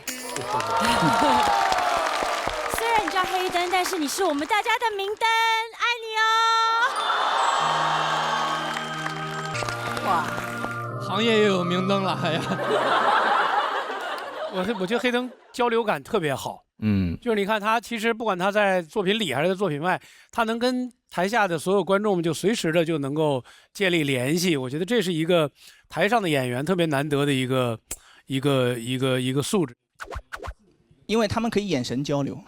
E: 虽然你叫黑灯，但是你是我们大家的明灯，爱你哦。
B: 哇，行业也有明灯了，哎呀。
F: 我觉得黑灯交流感特别好。就是你看他，其实不管他在作品里还是在作品外，他能跟台下的所有观众们就随时的就能够建立联系。我觉得这是一个台上的演员特别难得的一个素质，
K: 因为他们可以眼神交流。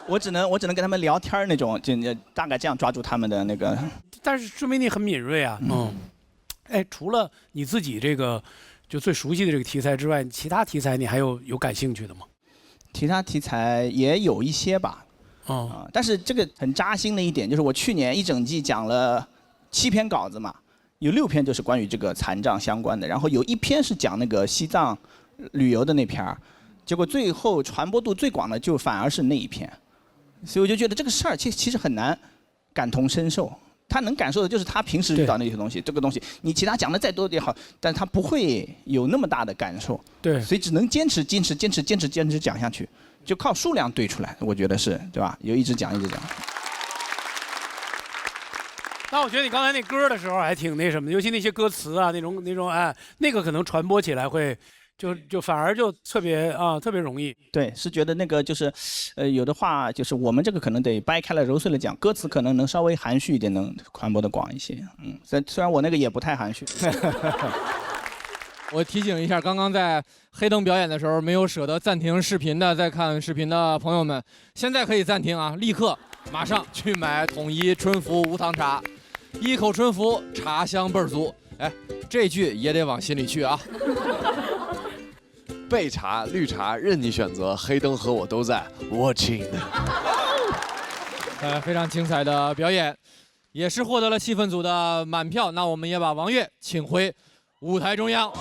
K: 我只能跟他们聊天那种，就大概这样抓住他们的那个。
F: 但是说明你很敏锐啊。哎，除了你自己这个就最熟悉的这个题材之外，其他题材你还有感兴趣的吗？
K: 其他题材也有一些吧，但是这个很扎心的一点就是，我去年一整季讲了7篇稿子嘛，有6篇就是关于这个残障相关的，然后有1篇是讲那个西藏旅游的那篇，结果最后传播度最广的就反而是那一篇，所以我就觉得这个事儿其实很难感同身受。他能感受的就是他平时遇到那些东西，这个东西你其他讲的再多也好，但他不会有那么大的感受。
F: 对，
K: 所以只能坚持讲下去，就靠数量堆出来，我觉得是对吧？一直讲。
F: 但我觉得你刚才那歌的时候还挺那什么，尤其那些歌词啊，那种哎，那个可能传播起来会就反而就特别容易。
K: 对，是觉得那个就是，有的话就是我们这个可能得掰开了揉碎了讲，歌词可能能稍微含蓄一点，能传播的广一些。虽然我那个也不太含蓄。
B: 我提醒一下，刚刚在黑灯表演的时候没有舍得暂停视频的，在看视频的朋友们，现在可以暂停啊，立刻马上去买统一春福无糖茶，一口春福，茶香倍儿足。哎，这句也得往心里去啊。
P: 焙茶、绿茶任你选择，黑灯和我都在 watching。
B: 非常精彩的表演，也是获得了气氛组的满票。那我们也把王悦请回舞台中央。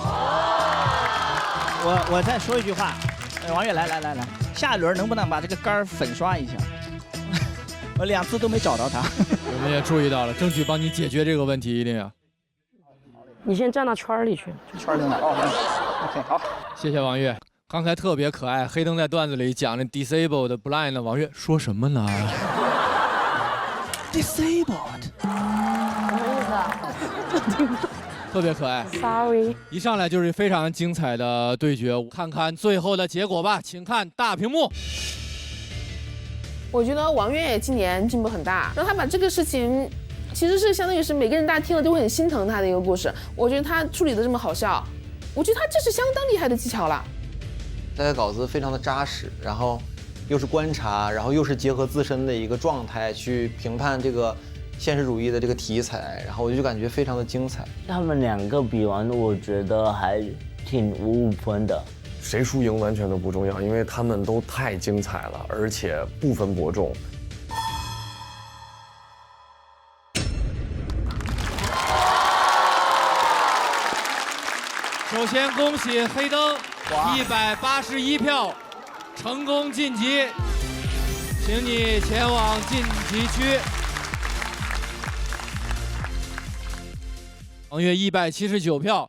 K: 我再说一句话，王悦来，下一轮能不能把这个杆粉刷一下？我2次都没找到他。
B: 我们也注意到了，争取帮你解决这个问题，一定要。
L: 你先站到圈里去。
K: 圈在哪？OK， 好。
B: 谢谢王悦，刚才特别可爱。黑灯在段子里讲那 disabled blind 的王悦说什么呢
K: ？disabled，
L: 什么意思啊？
B: 特别可爱。
L: Sorry，
B: 一上来就是非常精彩的对决，看看最后的结果吧，请看大屏幕。
H: 我觉得王悦今年进步很大，然后他把这个事情，其实是相当于是每个人大家听了就会很心疼他的一个故事。我觉得他处理的这么好笑，我觉得他这是相当厉害的技巧了。
S: 这个稿子非常的扎实，然后又是观察，然后又是结合自身的一个状态去评判这个现实主义的这个题材，然后我就感觉非常的精彩。
R: 他们2个比完，我觉得还挺5分的。
T: 谁输赢完全都不重要，因为他们都太精彩了，而且不分伯仲。
B: 首先恭喜黑灯181票成功晋级，请你前往晋级区。王悦179票，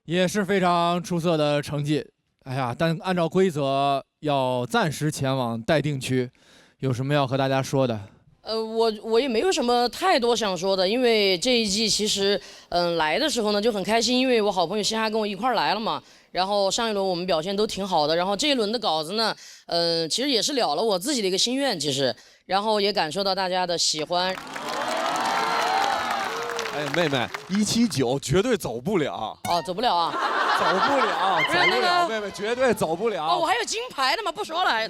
B: 也是非常出色的成绩。哎呀，但按照规则要暂时前往待定区，有什么要和大家说的？
N: 我也没有什么太多想说的，因为这一季其实，来的时候呢就很开心，因为我好朋友嘻哈跟我一块儿来了嘛。然后上一轮我们表现都挺好的，然后这一轮的稿子呢，其实也是了我自己的一个心愿，其实，然后也感受到大家的喜欢。
P: 哎，妹妹，179绝对走不了。
N: 哦，走不了啊。
P: 走不了，走不了，妹妹绝对走不了。
N: 哦，我还有金牌的嘛，不说了。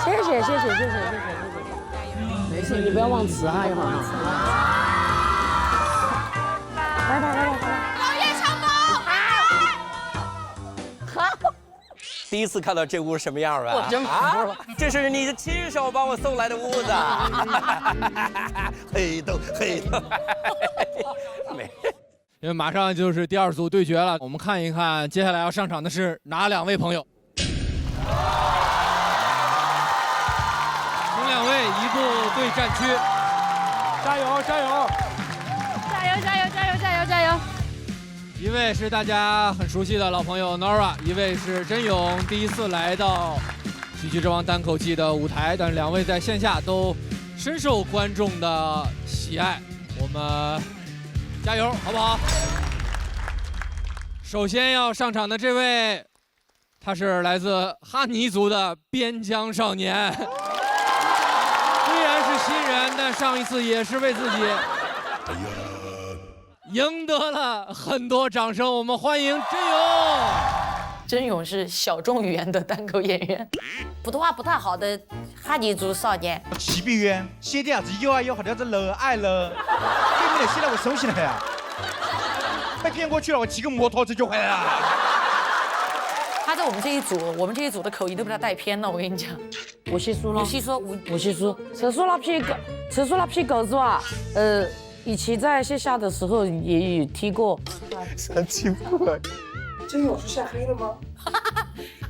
L: 谢谢。没事，你不要忘词啊，一会儿。来。
H: 老叶长毛。
Q: 第一次看到这屋什么样吧？
L: 我真服了。
Q: 这是你亲手帮我送来的屋子。黑灯。没。
B: 因为马上就是第2组对决了，我们看一看接下来要上场的是哪2位朋友。请2位移步对战区，
J: 加油！
B: 一位是大家很熟悉的老朋友 Nora， 一位是真勇，第一次来到喜剧之王单口季的舞台，但是2位在线下都深受观众的喜爱，我们加油，好不好？首先要上场的这位，他是来自哈尼族的边疆少年，虽然是新人，但上一次也是为自己赢得了很多掌声，我们欢迎真勇。
U: 真勇是小众语言的单口演员，
V: 普通话不太好的哈尼族少年。
W: 骑兵员写的样子有啊有，好像是了爱了，对不对？现在我熟悉了呀，被骗过去了，我骑个摩托车就回来了。
V: 他在我们这一组的口音都被他带偏了，我跟你讲。
L: 我先说了，
U: 我先说，陈述那批狗子啊，以前在线下的时候也有提过。
W: 3期不来。
U: 真勇是晒黑了吗？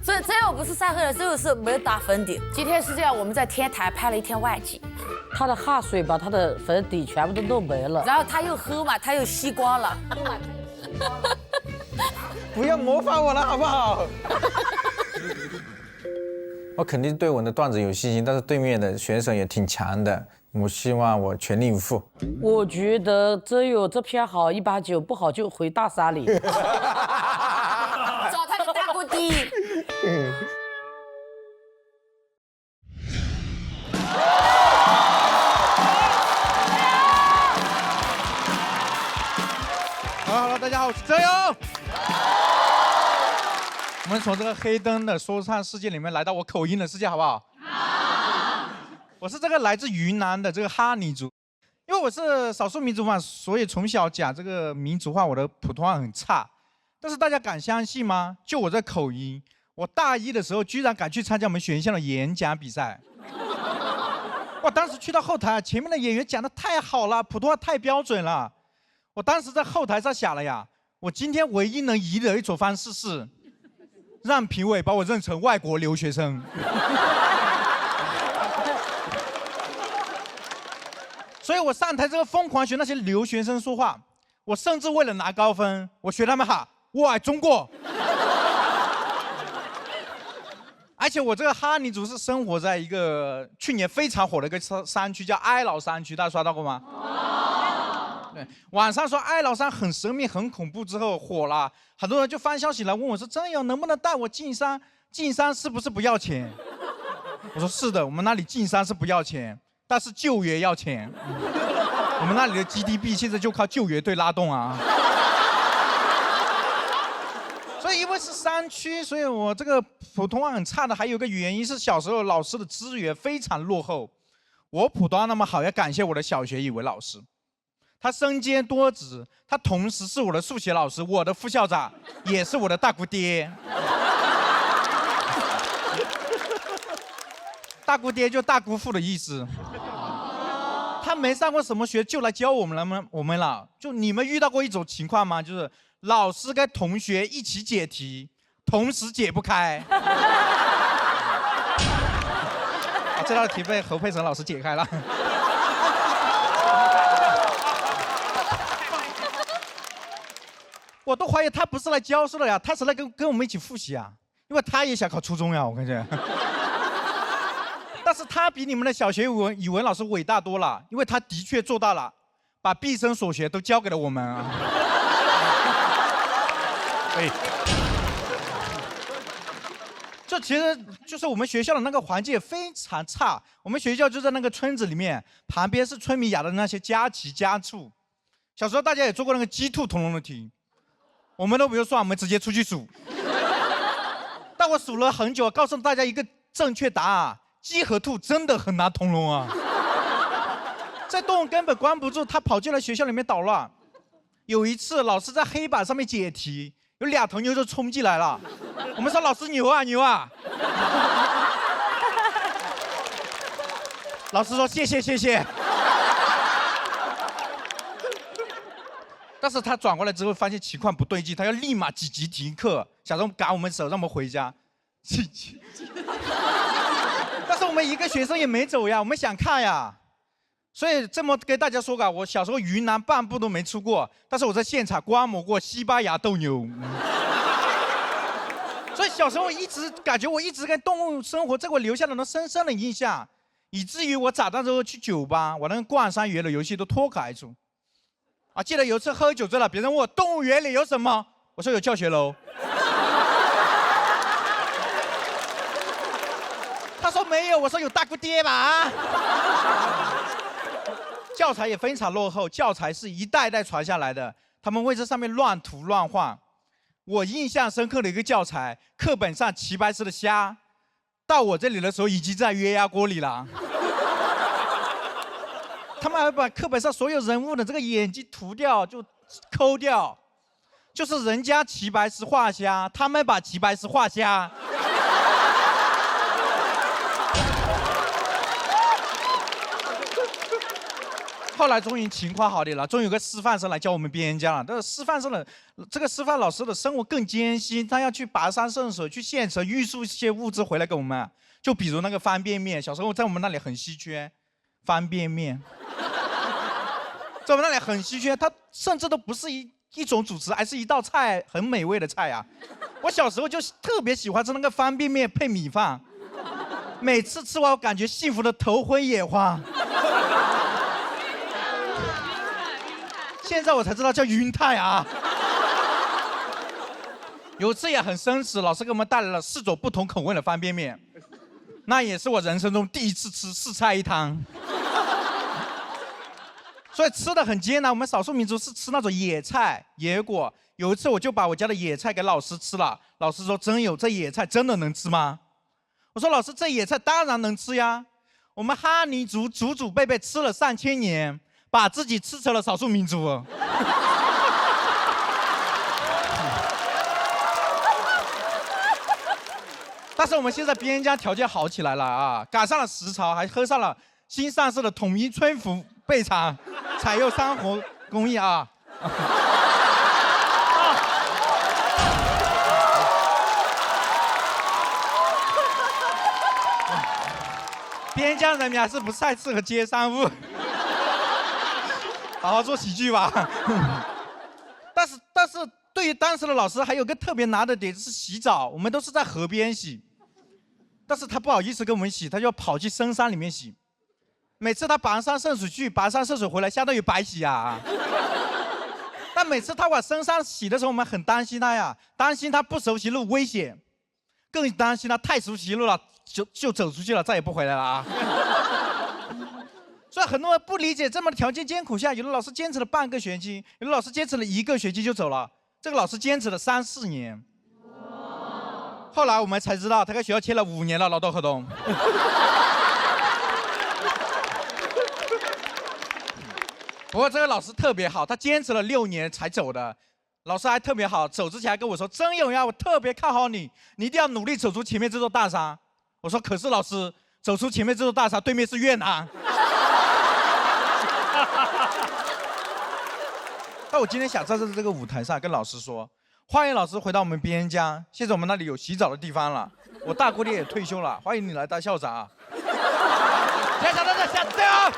V: 真勇不是晒黑了，真勇是没有打粉底。今天是这样，我们在天台拍了一天外景，
U: 他的汗水把他的粉底全部都弄没了。
V: 然后他又喝嘛，他又吸光了。
W: 不要模仿我了，好不好？
A: 我肯定对我的段子有信心，但是对面的选手也挺强的，我希望我全力以赴。
U: 我觉得只有这篇好189，不好就回大沙里。
V: 找他的大姑爹。
W: 好，大家好，我是哲友。我们从这个黑灯的说唱世界里面来到我口音的世界，好不好？好。我是这个来自云南的这个哈尼族，因为我是少数民族嘛，所以从小讲这个民族话，我的普通话很差。但是大家敢相信吗？就我这口音，我大一的时候居然敢去参加我们学校的演讲比赛。我当时去到后台，前面的演员讲得太好了，普通话太标准了。我当时在后台上想了呀，我今天唯一能赢的一种方式是，让评委把我认成外国留学生。所以我上台之后疯狂学那些留学生说话，我甚至为了拿高分，我学他们喊我爱中国。而且我这个哈尼族是生活在一个去年非常火的一个山区，叫哀牢山区，大家刷到过吗？对，网上说哀牢山很神秘、很恐怖，之后火了，很多人就发消息来问我说：“真友能不能带我进山？进山是不是不要钱？”我说：“是的，我们那里进山是不要钱，但是救援要钱。我们那里的 GDP 现在就靠救援队拉动啊。”所以因为是山区，所以我这个普通话很差的，还有一个原因是小时候老师的资源非常落后。我普通话那么好，要感谢我的小学语文老师。他身兼多职，他同时是我的数学老师，我的副校长，也是我的大姑爹。大姑爹就大姑父的意思。他没上过什么学，就来教我们了。就你们遇到过一种情况吗？就是老师跟同学一起解题，同时解不开。这道题被侯佩岑老师解开了。我都怀疑他不是来教书的呀，他是来跟我们一起复习啊，因为他也想考初中呀，我感觉。但是他比你们的小学语文老师伟大多了，因为他的确做到了，把毕生所学都教给了我们啊。哎，这其实就是我们学校的那个环境也非常差，我们学校就在那个村子里面，旁边是村民养的那些家禽家畜。小时候大家也做过那个鸡兔同笼的题。我们都不用算，我们直接出去数。但我数了很久，告诉大家一个正确答案：鸡和兔真的很难同笼啊！这动物根本关不住，它跑进了学校里面捣乱。有一次，老师在黑板上面解题，有2头牛就冲进来了。我们说：“老师牛啊牛啊！”老师说：“谢谢谢谢。”但是他转过来之后发现情况不对劲，他要立马紧急停课，想让赶我们走，让我们回家。但是我们一个学生也没走呀，我们想看呀。所以这么跟大家说吧，我小时候云南半步都没出过，但是我在现场观摩过西班牙斗牛。所以小时候一直感觉我一直跟动物生活，这给我留下了深深的印象，以至于我长大之后去酒吧，我那个逛山园的游戏都脱口而出。啊，记得有一次喝酒醉了，别人问我动物园里有什么，我说有教学楼。他说没有，我说有大姑爹吧啊。教材也非常落后，教材是一代代传下来的，他们会在上面乱涂乱画。我印象深刻的一个教材，课本上齐白石的虾，到我这里的时候已经在约鸭锅里了。他们还把课本上所有人物的这个眼睛涂掉，就抠掉，就是人家齐白石画虾，他们把齐白石画虾。后来终于情况好点了，终于有个师范生来教我们编家了。但是师范生的这个师范老师的生活更艰辛，他要去跋山涉水，去县城运输一些物资回来给我们。就比如那个方便面，小时候在我们那里很稀缺，方便面。在我们那里很稀缺，它甚至都不是一一种主食，还是一道菜，很美味的菜啊。我小时候就特别喜欢吃那个方便面配米饭，每次吃完我感觉幸福的头昏眼花。现在我才知道叫晕态啊。有次也很生吃，老师给我们带来了4种不同口味的方便面，那也是我人生中第一次吃4菜1汤。所以吃的很艰难。我们少数民族是吃那种野菜、野果。有一次我就把我家的野菜给老师吃了，老师说：“真有，这野菜真的能吃吗？”我说：“老师，这野菜当然能吃呀。我们哈尼族祖祖辈辈吃了3000年，把自己吃成了少数民族。”但是我们现在边疆条件好起来了啊，赶上了时潮，还喝上了新上市的统一春福备茶，采用3活工艺啊。边疆人民还是不太适合接商务，好好做喜剧吧。但是对于当时的老师还有个特别难的点是洗澡，我们都是在河边洗，但是他不好意思跟我们洗，他就要跑去深山里面洗。每次他跋山涉水去，跋山涉水回来，相当于白洗啊。但每次他往深山洗的时候，我们很担心他呀，担心他不熟悉路危险，更担心他太熟悉路了，就走出去了，再也不回来了啊。所以很多人不理解，这么条件艰苦下，有的老师坚持了半个学期，有的老师坚持了1个学期就走了，这个老师坚持了3、4年。后来我们才知道，他跟学校签了5年的劳动合同。不过这个老师特别好，他坚持了6年才走的。老师还特别好，走之前还跟我说：“曾勇呀，我特别看好你，你一定要努力走出前面这座大山。”我说：“可是老师，走出前面这座大山，对面是越南。”但我今天想在这个舞台上跟老师说：“欢迎老师回到我们边疆，现在我们那里有洗澡的地方了。我大姑爹也退休了，欢迎你来当校长啊！”家长在这下这样。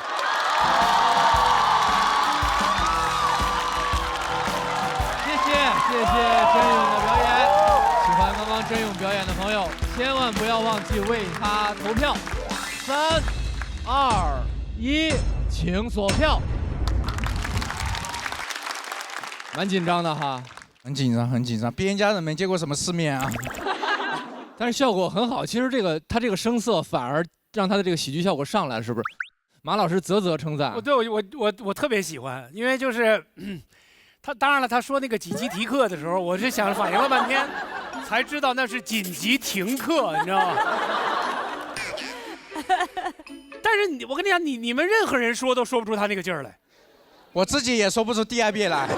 B: 谢谢真勇的表演，喜欢刚刚真勇表演的朋友，千万不要忘记为他投票。3、2、1，请锁票。蛮紧张的哈，
W: 很紧张，很紧张。边疆人没见过什么世面啊，
B: 但是效果很好。其实他这个声色反而让他的这个喜剧效果上来了，是不是？马老师啧称赞。
F: 对，我特别喜欢，因为就是。他当然了，他说那个紧急提课的时候，我是想反应了半天，才知道那是紧急停课，你知道吗？但是我跟你讲，你们任何人说都说不出他那个劲儿来，
W: 我自己也说不出第2遍来。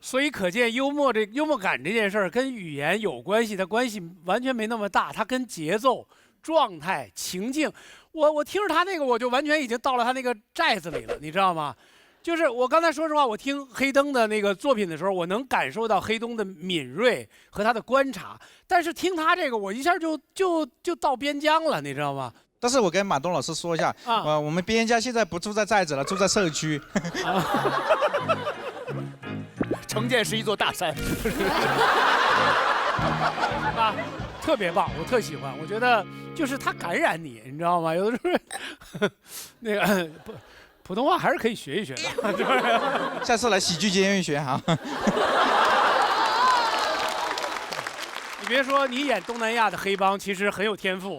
F: 所以可见幽默感这件事儿跟语言有关系，它关系完全没那么大，它跟节奏、状态、情境。我听着他那个，我就完全已经到了他那个寨子里了，你知道吗？就是我刚才说实话，我听黑灯的那个作品的时候，我能感受到黑灯的敏锐和他的观察，但是听他这个，我一下就到边疆了，你知道吗？
W: 但是我跟马东老师说一下，我们边疆现在不住在寨子了，住在社区。
D: 城建是一座大山。
F: 啊，特别棒，我特喜欢。我觉得就是他感染你，你知道吗？有的时候那个普通话还是可以学一学的，是不是？
W: 下次来喜剧监狱学哈。
F: 你别说，你演东南亚的黑帮其实很有天赋。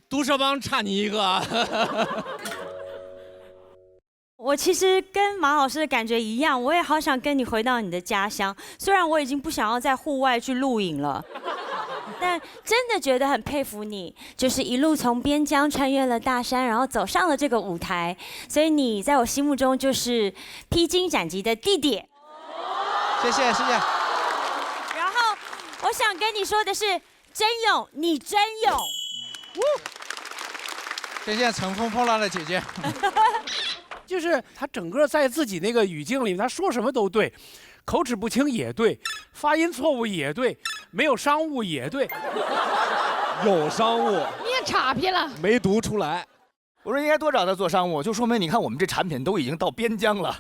B: 毒蛇帮差你一个。
E: 我其实跟马老师的感觉一样，我也好想跟你回到你的家乡。虽然我已经不想要在户外去露营了，但真的觉得很佩服你，就是一路从边疆穿越了大山，然后走上了这个舞台。所以你在我心目中就是披荆斩棘的弟弟。
W: 谢谢。
E: 然后我想跟你说的是，真勇，你真勇。
W: 谢谢乘风破浪的姐姐。
F: 就是他整个在自己那个语境里，他说什么都对，口齿不清也对，发音错误也对，没有商务也对，
P: 有商务，
V: 你也岔劈了，
P: 没读出来。
D: 我说应该多找他做商务，就说明你看我们这产品都已经到边疆了，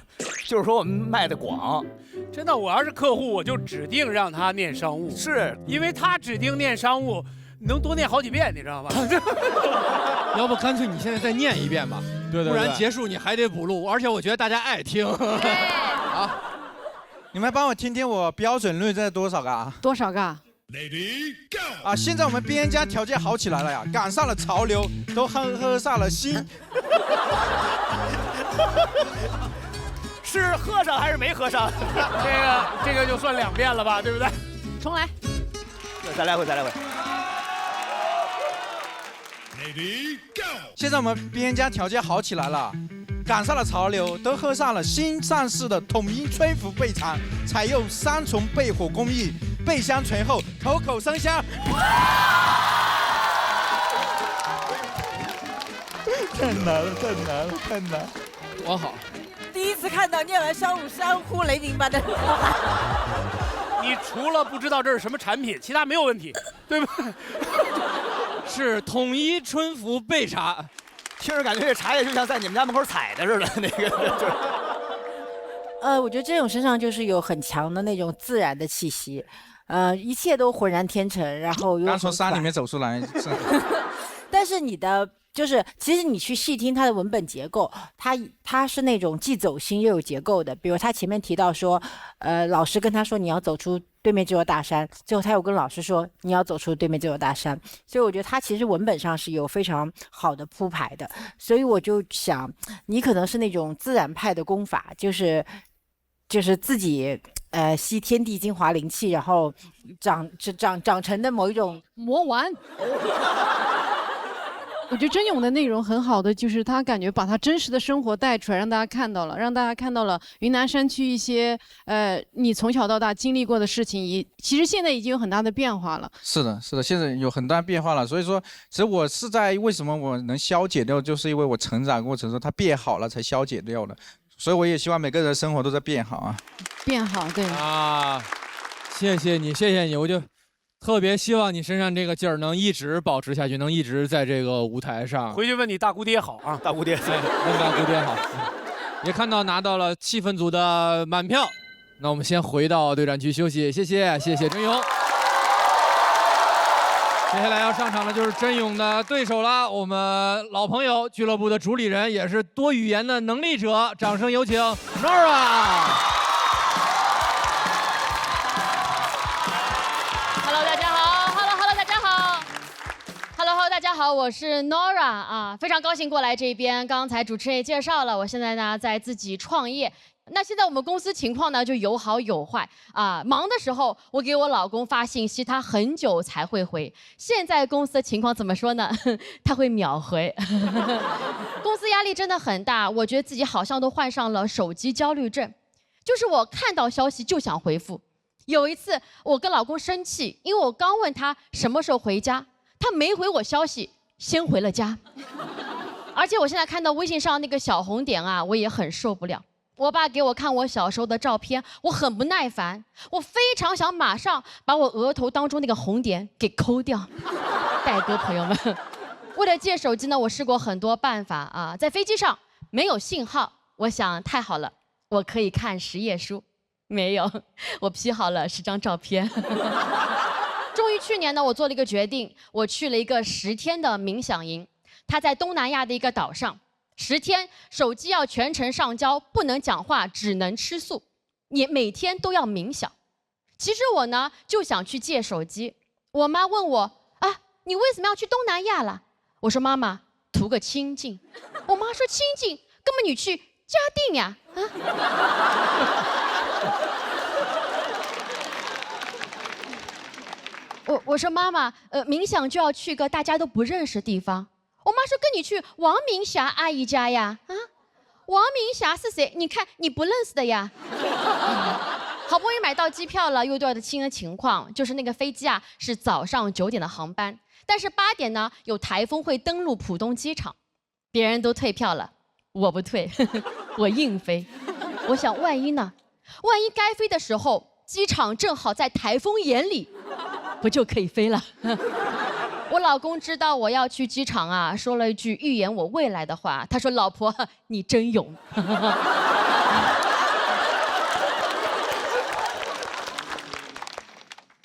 D: 就是说我们卖的广。
F: 真的，我要是客户，我就指定让他念商务，
D: 是
F: 因为他指定念商务，能多念好几遍，你知道吗？
B: 要不干脆你现在再念一遍吧，
A: 对，
B: 不然结束你还得补录，而且我觉得大家爱听。
W: 好，你们帮我听听我标准率在多少个啊？
C: 多少个
W: 啊，现在我们边疆条件好起来了呀，赶上了潮流，都喝上了心。
D: 是喝上还是没喝上？
F: 这个就算2遍了吧，对不对？
C: 重来。
D: 再来回。
W: 现在我们边疆条件好起来了，赶上了潮流，都喝上了新上市的统一吹拂背肠，采用3重焙火工艺，焙香醇厚，口口生香。太难了！
B: 我好。
C: 第一次看到念完商务山呼雷鸣般的。
F: 你除了不知道这是什么产品，其他没有问题，对吧？
B: 是统一春福焙茶，
D: 听着感觉这茶叶就像在你们家门口采的似的，那个就是。
C: 我觉得这种身上就是有很强的那种自然的气息，一切都浑然天成，然后又
W: 刚从山里面走出来。
C: 但是你的就是，其实你去细听它的文本结构，它是那种既走心又有结构的。比如他前面提到说，老师跟他说你要走出对面这座大山，最后他又跟老师说你要走出对面这座大山。所以我觉得他其实文本上是有非常好的铺排的。所以我就想，你可能是那种自然派的功法，就是自己吸天地精华灵气，然后长成的某一种
G: 魔丸。我觉得甄勇的内容很好的，就是他感觉把他真实的生活带出来，让大家看到了云南山区一些你从小到大经历过的事情，其实现在已经有很大的变化了。
W: 是的，现在有很大变化了。所以说，其实我是为什么我能消解掉，就是因为我成长过程中它变好了才消解掉的。所以我也希望每个人的生活都在变好啊。
G: 变好，对
B: 啊，谢谢你，我就。特别希望你身上这个劲儿能一直保持下去，能一直在这个舞台上。
F: 回去问你大姑爹好啊，
D: 大姑爹，
B: 问大姑爹好。也看到拿到了气氛组的满票，那我们先回到对战区休息，谢谢甄勇。接下来要上场的就是甄勇的对手了，我们老朋友俱乐部的主理人，也是多语言的能力者，掌声有请 Nora。
I: 大家好，我是 Nora 啊，非常高兴过来这边。刚才主持人也介绍了，我现在呢在自己创业。那现在我们公司情况呢就有好有坏啊。忙的时候我给我老公发信息，他很久才会回。现在公司的情况怎么说呢？他会秒回。公司压力真的很大，我觉得自己好像都患上了手机焦虑症，就是我看到消息就想回复。有一次我跟老公生气，因为我刚问他什么时候回家。他没回我消息，先回了家。而且我现在看到微信上那个小红点啊，我也很受不了。我爸给我看我小时候的照片，我很不耐烦，我非常想马上把我额头当中那个红点给抠掉。戴哥朋友们，为了借手机呢，我试过很多办法啊，在飞机上没有信号，我想太好了，我可以看10页书，没有，我 P 好了10张照片。终于去年呢，我做了一个决定，我去了一个10天的冥想营，它在东南亚的一个岛上，10天手机要全程上交，不能讲话，只能吃素，你每天都要冥想。其实我呢就想去借手机，我妈问我啊，你为什么要去东南亚了？我说妈妈，图个清静。我妈说清静，根本你去嘉定呀啊。我说妈妈，冥想就要去个大家都不认识的地方。我妈说跟你去王明霞阿姨家呀，啊，王明霞是谁？你看你不认识的呀。好不容易买到机票了，又遇到的新的情况，就是那个飞机啊是早上9点的航班，但是8点呢有台风会登陆浦东机场，别人都退票了，我不退，我硬飞。我想万一呢？万一该飞的时候，机场正好在台风眼里。不就可以飞了？我老公知道我要去机场啊，说了一句预言我未来的话，他说：“老婆，你真勇。”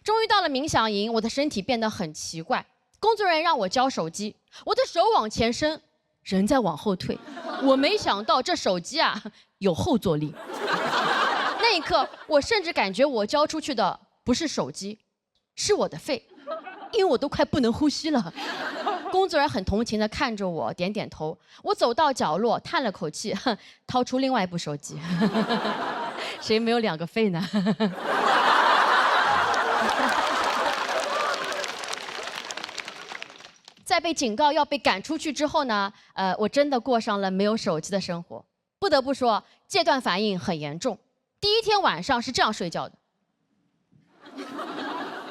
I: 终于到了冥想营，我的身体变得很奇怪。工作人员让我交手机，我的手往前伸，人在往后退。我没想到这手机啊有后坐力。那一刻，我甚至感觉我交出去的不是手机，是我的肺，因为我都快不能呼吸了。工作人员很同情地看着我，点点头。我走到角落，叹了口气，掏出另外一部手机。谁没有2个肺呢？在被警告要被赶出去之后呢，我真的过上了没有手机的生活。不得不说，戒断反应很严重。第1天晚上是这样睡觉的，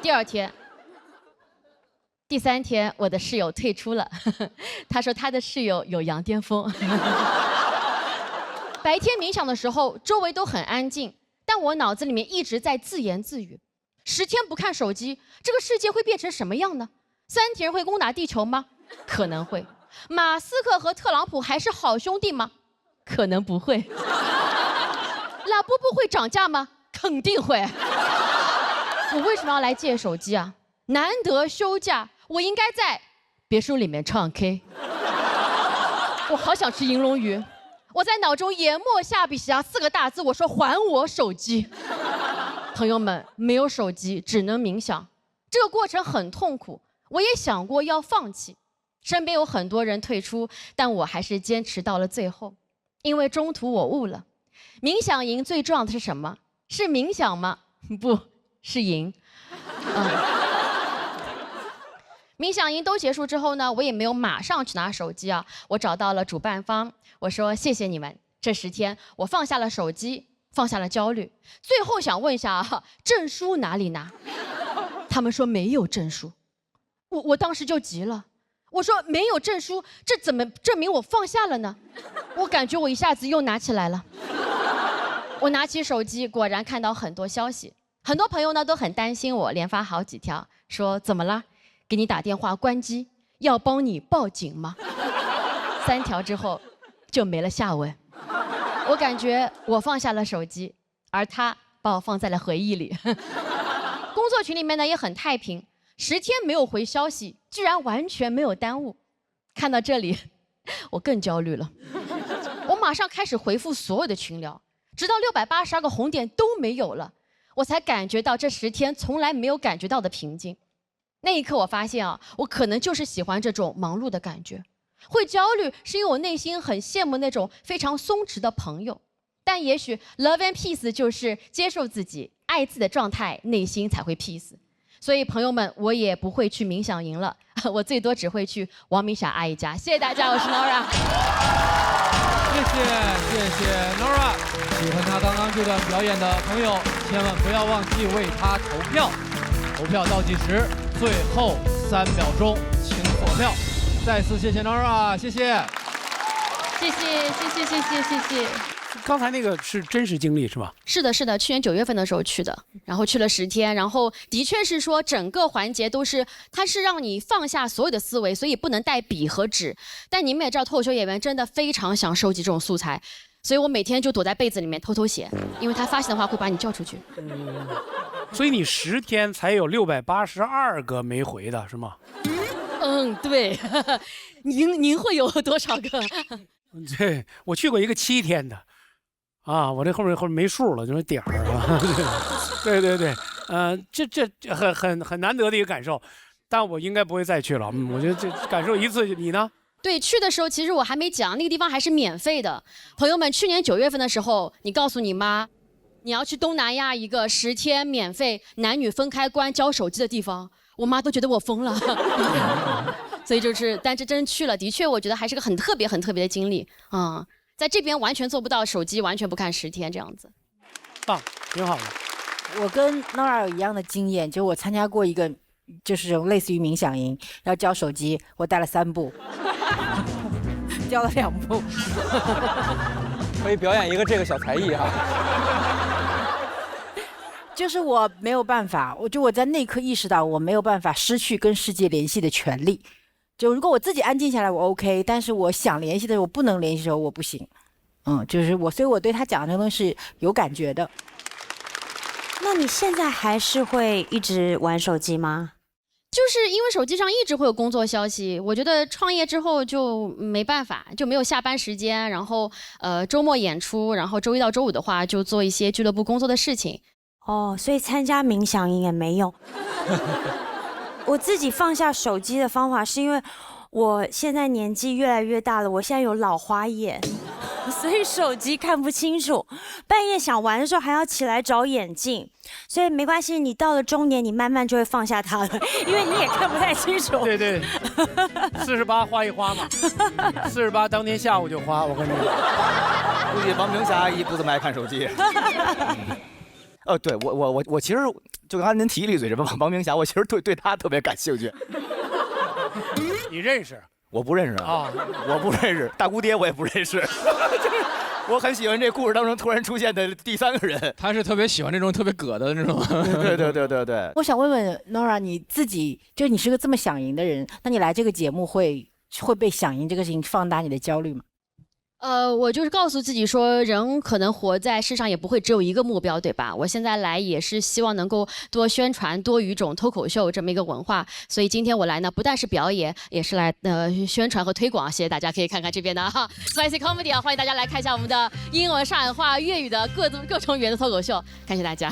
I: 第2天、第3天，我的室友退出了，他说他的室友有羊癫疯。白天冥想的时候，周围都很安静，但我脑子里面一直在自言自语：10天不看手机，这个世界会变成什么样呢？3体人会攻打地球吗？可能会。马斯克和特朗普还是好兄弟吗？可能不会。拉布布会涨价吗？肯定会。我为什么要来借手机啊？难得休假，我应该在别墅里面唱 K。我好想吃银龙鱼。我在脑中研墨下笔下4个大字，我说还我手机。朋友们，没有手机只能冥想，这个过程很痛苦。我也想过要放弃，身边有很多人退出，但我还是坚持到了最后。因为中途我悟了，冥想营最重要的是什么？是冥想吗？不是赢。冥想营都结束之后呢，我也没有马上去拿手机啊，我找到了主办方，我说谢谢你们，这10天我放下了手机，放下了焦虑。最后想问一下啊，证书哪里拿？他们说没有证书。我当时就急了，我说没有证书，这怎么证明我放下了呢？我感觉我一下子又拿起来了。我拿起手机，果然看到很多消息，很多朋友呢都很担心我，连发好几条，说怎么了？给你打电话关机，要帮你报警吗？3条之后就没了下文。我感觉我放下了手机，而他把我放在了回忆里。工作群里面呢也很太平。10天没有回消息，居然完全没有耽误。看到这里，我更焦虑了。我马上开始回复所有的群聊，直到682个红点都没有了，我才感觉到这10天从来没有感觉到的平静。那一刻，我发现啊，我可能就是喜欢这种忙碌的感觉。会焦虑是因为我内心很羡慕那种非常松弛的朋友，但也许 love and peace 就是接受自己、爱自己的状态，内心才会 peace。所以朋友们，我也不会去冥想营了，我最多只会去王明霞阿姨家。谢谢大家，我是 Nora。
B: 谢谢 Nora。喜欢她刚刚这段表演的朋友，千万不要忘记为她投票。投票倒计时，最后3秒钟，请锁票。再次谢谢 Nora， 谢谢。
I: 谢谢。
F: 刚才那个是真实经历是吧？
I: 是的，去年9月份的时候去的，然后去了10天，然后的确是说整个环节都是，它是让你放下所有的思维，所以不能带笔和纸。但你们也知道，脱口秀演员真的非常想收集这种素材，所以我每天就躲在被子里面偷偷写，因为他发现的话会把你叫出去。
F: 所以你10天才有682个没回的是吗？
I: 对。您会有多少个？
F: 对，我去过一个7天的。啊，我这后面没数了，就是点儿啊。对，这很难得的一个感受，但我应该不会再去了。我觉得这感受一次，你呢？
I: 对，去的时候其实我还没讲，那个地方还是免费的。朋友们，去年9月份的时候，你告诉你妈，你要去东南亚一个10天免费男女分开关交手机的地方，我妈都觉得我疯了。所以就是，但这真去了，的确我觉得还是个很特别的经历啊。在这边完全做不到手机完全不看10天这样子，
F: 棒，挺好的。
C: 我跟 Nora 有一样的经验，就我参加过一个，就是这种类似于冥想营，要交手机，我带了3部，交了2部。
Q: 可以表演一个这个小才艺哈。
C: 就是我没有办法，我在那一刻意识到我没有办法失去跟世界联系的权利。就如果我自己安静下来，我 OK， 但是我想联系的时候，我不能联系的时候，我不行。就是我，所以我对他讲的这个东西是有感觉的。
E: 那你现在还是会一直玩手机吗？
I: 就是因为手机上一直会有工作消息，我觉得创业之后就没办法，就没有下班时间，然后周末演出，然后周一到周五的话就做一些俱乐部工作的事情。
E: 哦，所以参加冥想营也没用。我自己放下手机的方法是因为我现在年纪越来越大了，我现在有老花眼，所以手机看不清楚，半夜想玩的时候还要起来找眼镜，所以没关系，你到了中年，你慢慢就会放下它了，因为你也看不太清楚。
F: 对对，48花一花嘛，48当天下午就花，我跟你讲。
D: 估计王明霞阿姨不怎么爱看手机。对我其实就刚才您提了一嘴这王明霞，我其实对她特别感兴趣。
F: 你认识？
D: 我不认识啊，我不认识，大姑爹我也不认识。我很喜欢这故事当中突然出现的第3个人，
B: 他是特别喜欢这种特别葛的那种。
D: 对。
C: 我想问问 Nora， 你自己就你是个这么想赢的人，那你来这个节目会被想赢这个事情放大你的焦虑吗？
I: 我就是告诉自己说，人可能活在世上也不会只有一个目标，对吧？我现在来也是希望能够多宣传多语种脱口秀这么一个文化，所以今天我来呢，不但是表演，也是来宣传和推广。谢谢大家，可以看看这边的哈 Spicy Comedy 啊，欢迎大家来看一下我们的英文、上海话、粤语的各种语言的脱口秀，感谢大家。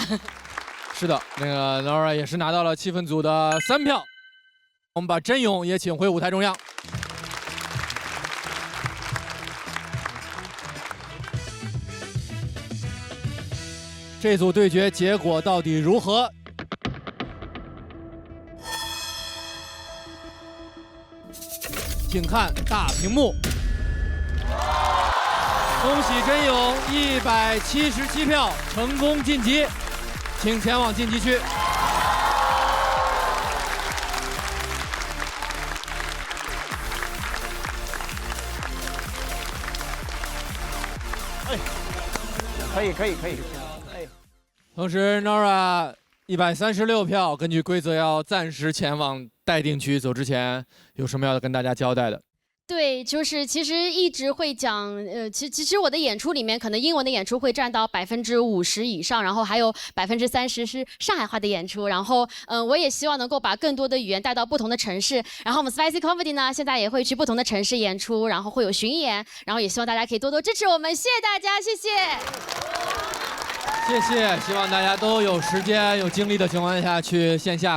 B: 是的，那个 Nora 也是拿到了气氛组的3票，我们把甄勇也请回舞台中央。这组对决结果到底如何？请看大屏幕。恭喜甄勇177票成功晋级，请前往晋级区。
D: 可以。
B: 同时 ，Nora 136票，根据规则要暂时前往待定区。走之前有什么要跟大家交代的？
I: 对，就是其实一直会讲，其实我的演出里面，可能英文的演出会占到50%以上，然后还有30%是上海话的演出。然后，我也希望能够把更多的语言带到不同的城市。然后我们 Spicy Comedy 呢，现在也会去不同的城市演出，然后会有巡演，然后也希望大家可以多多支持我们，谢谢大家，谢谢。
B: 谢谢，希望大家都有时间、有精力的情况下去线下。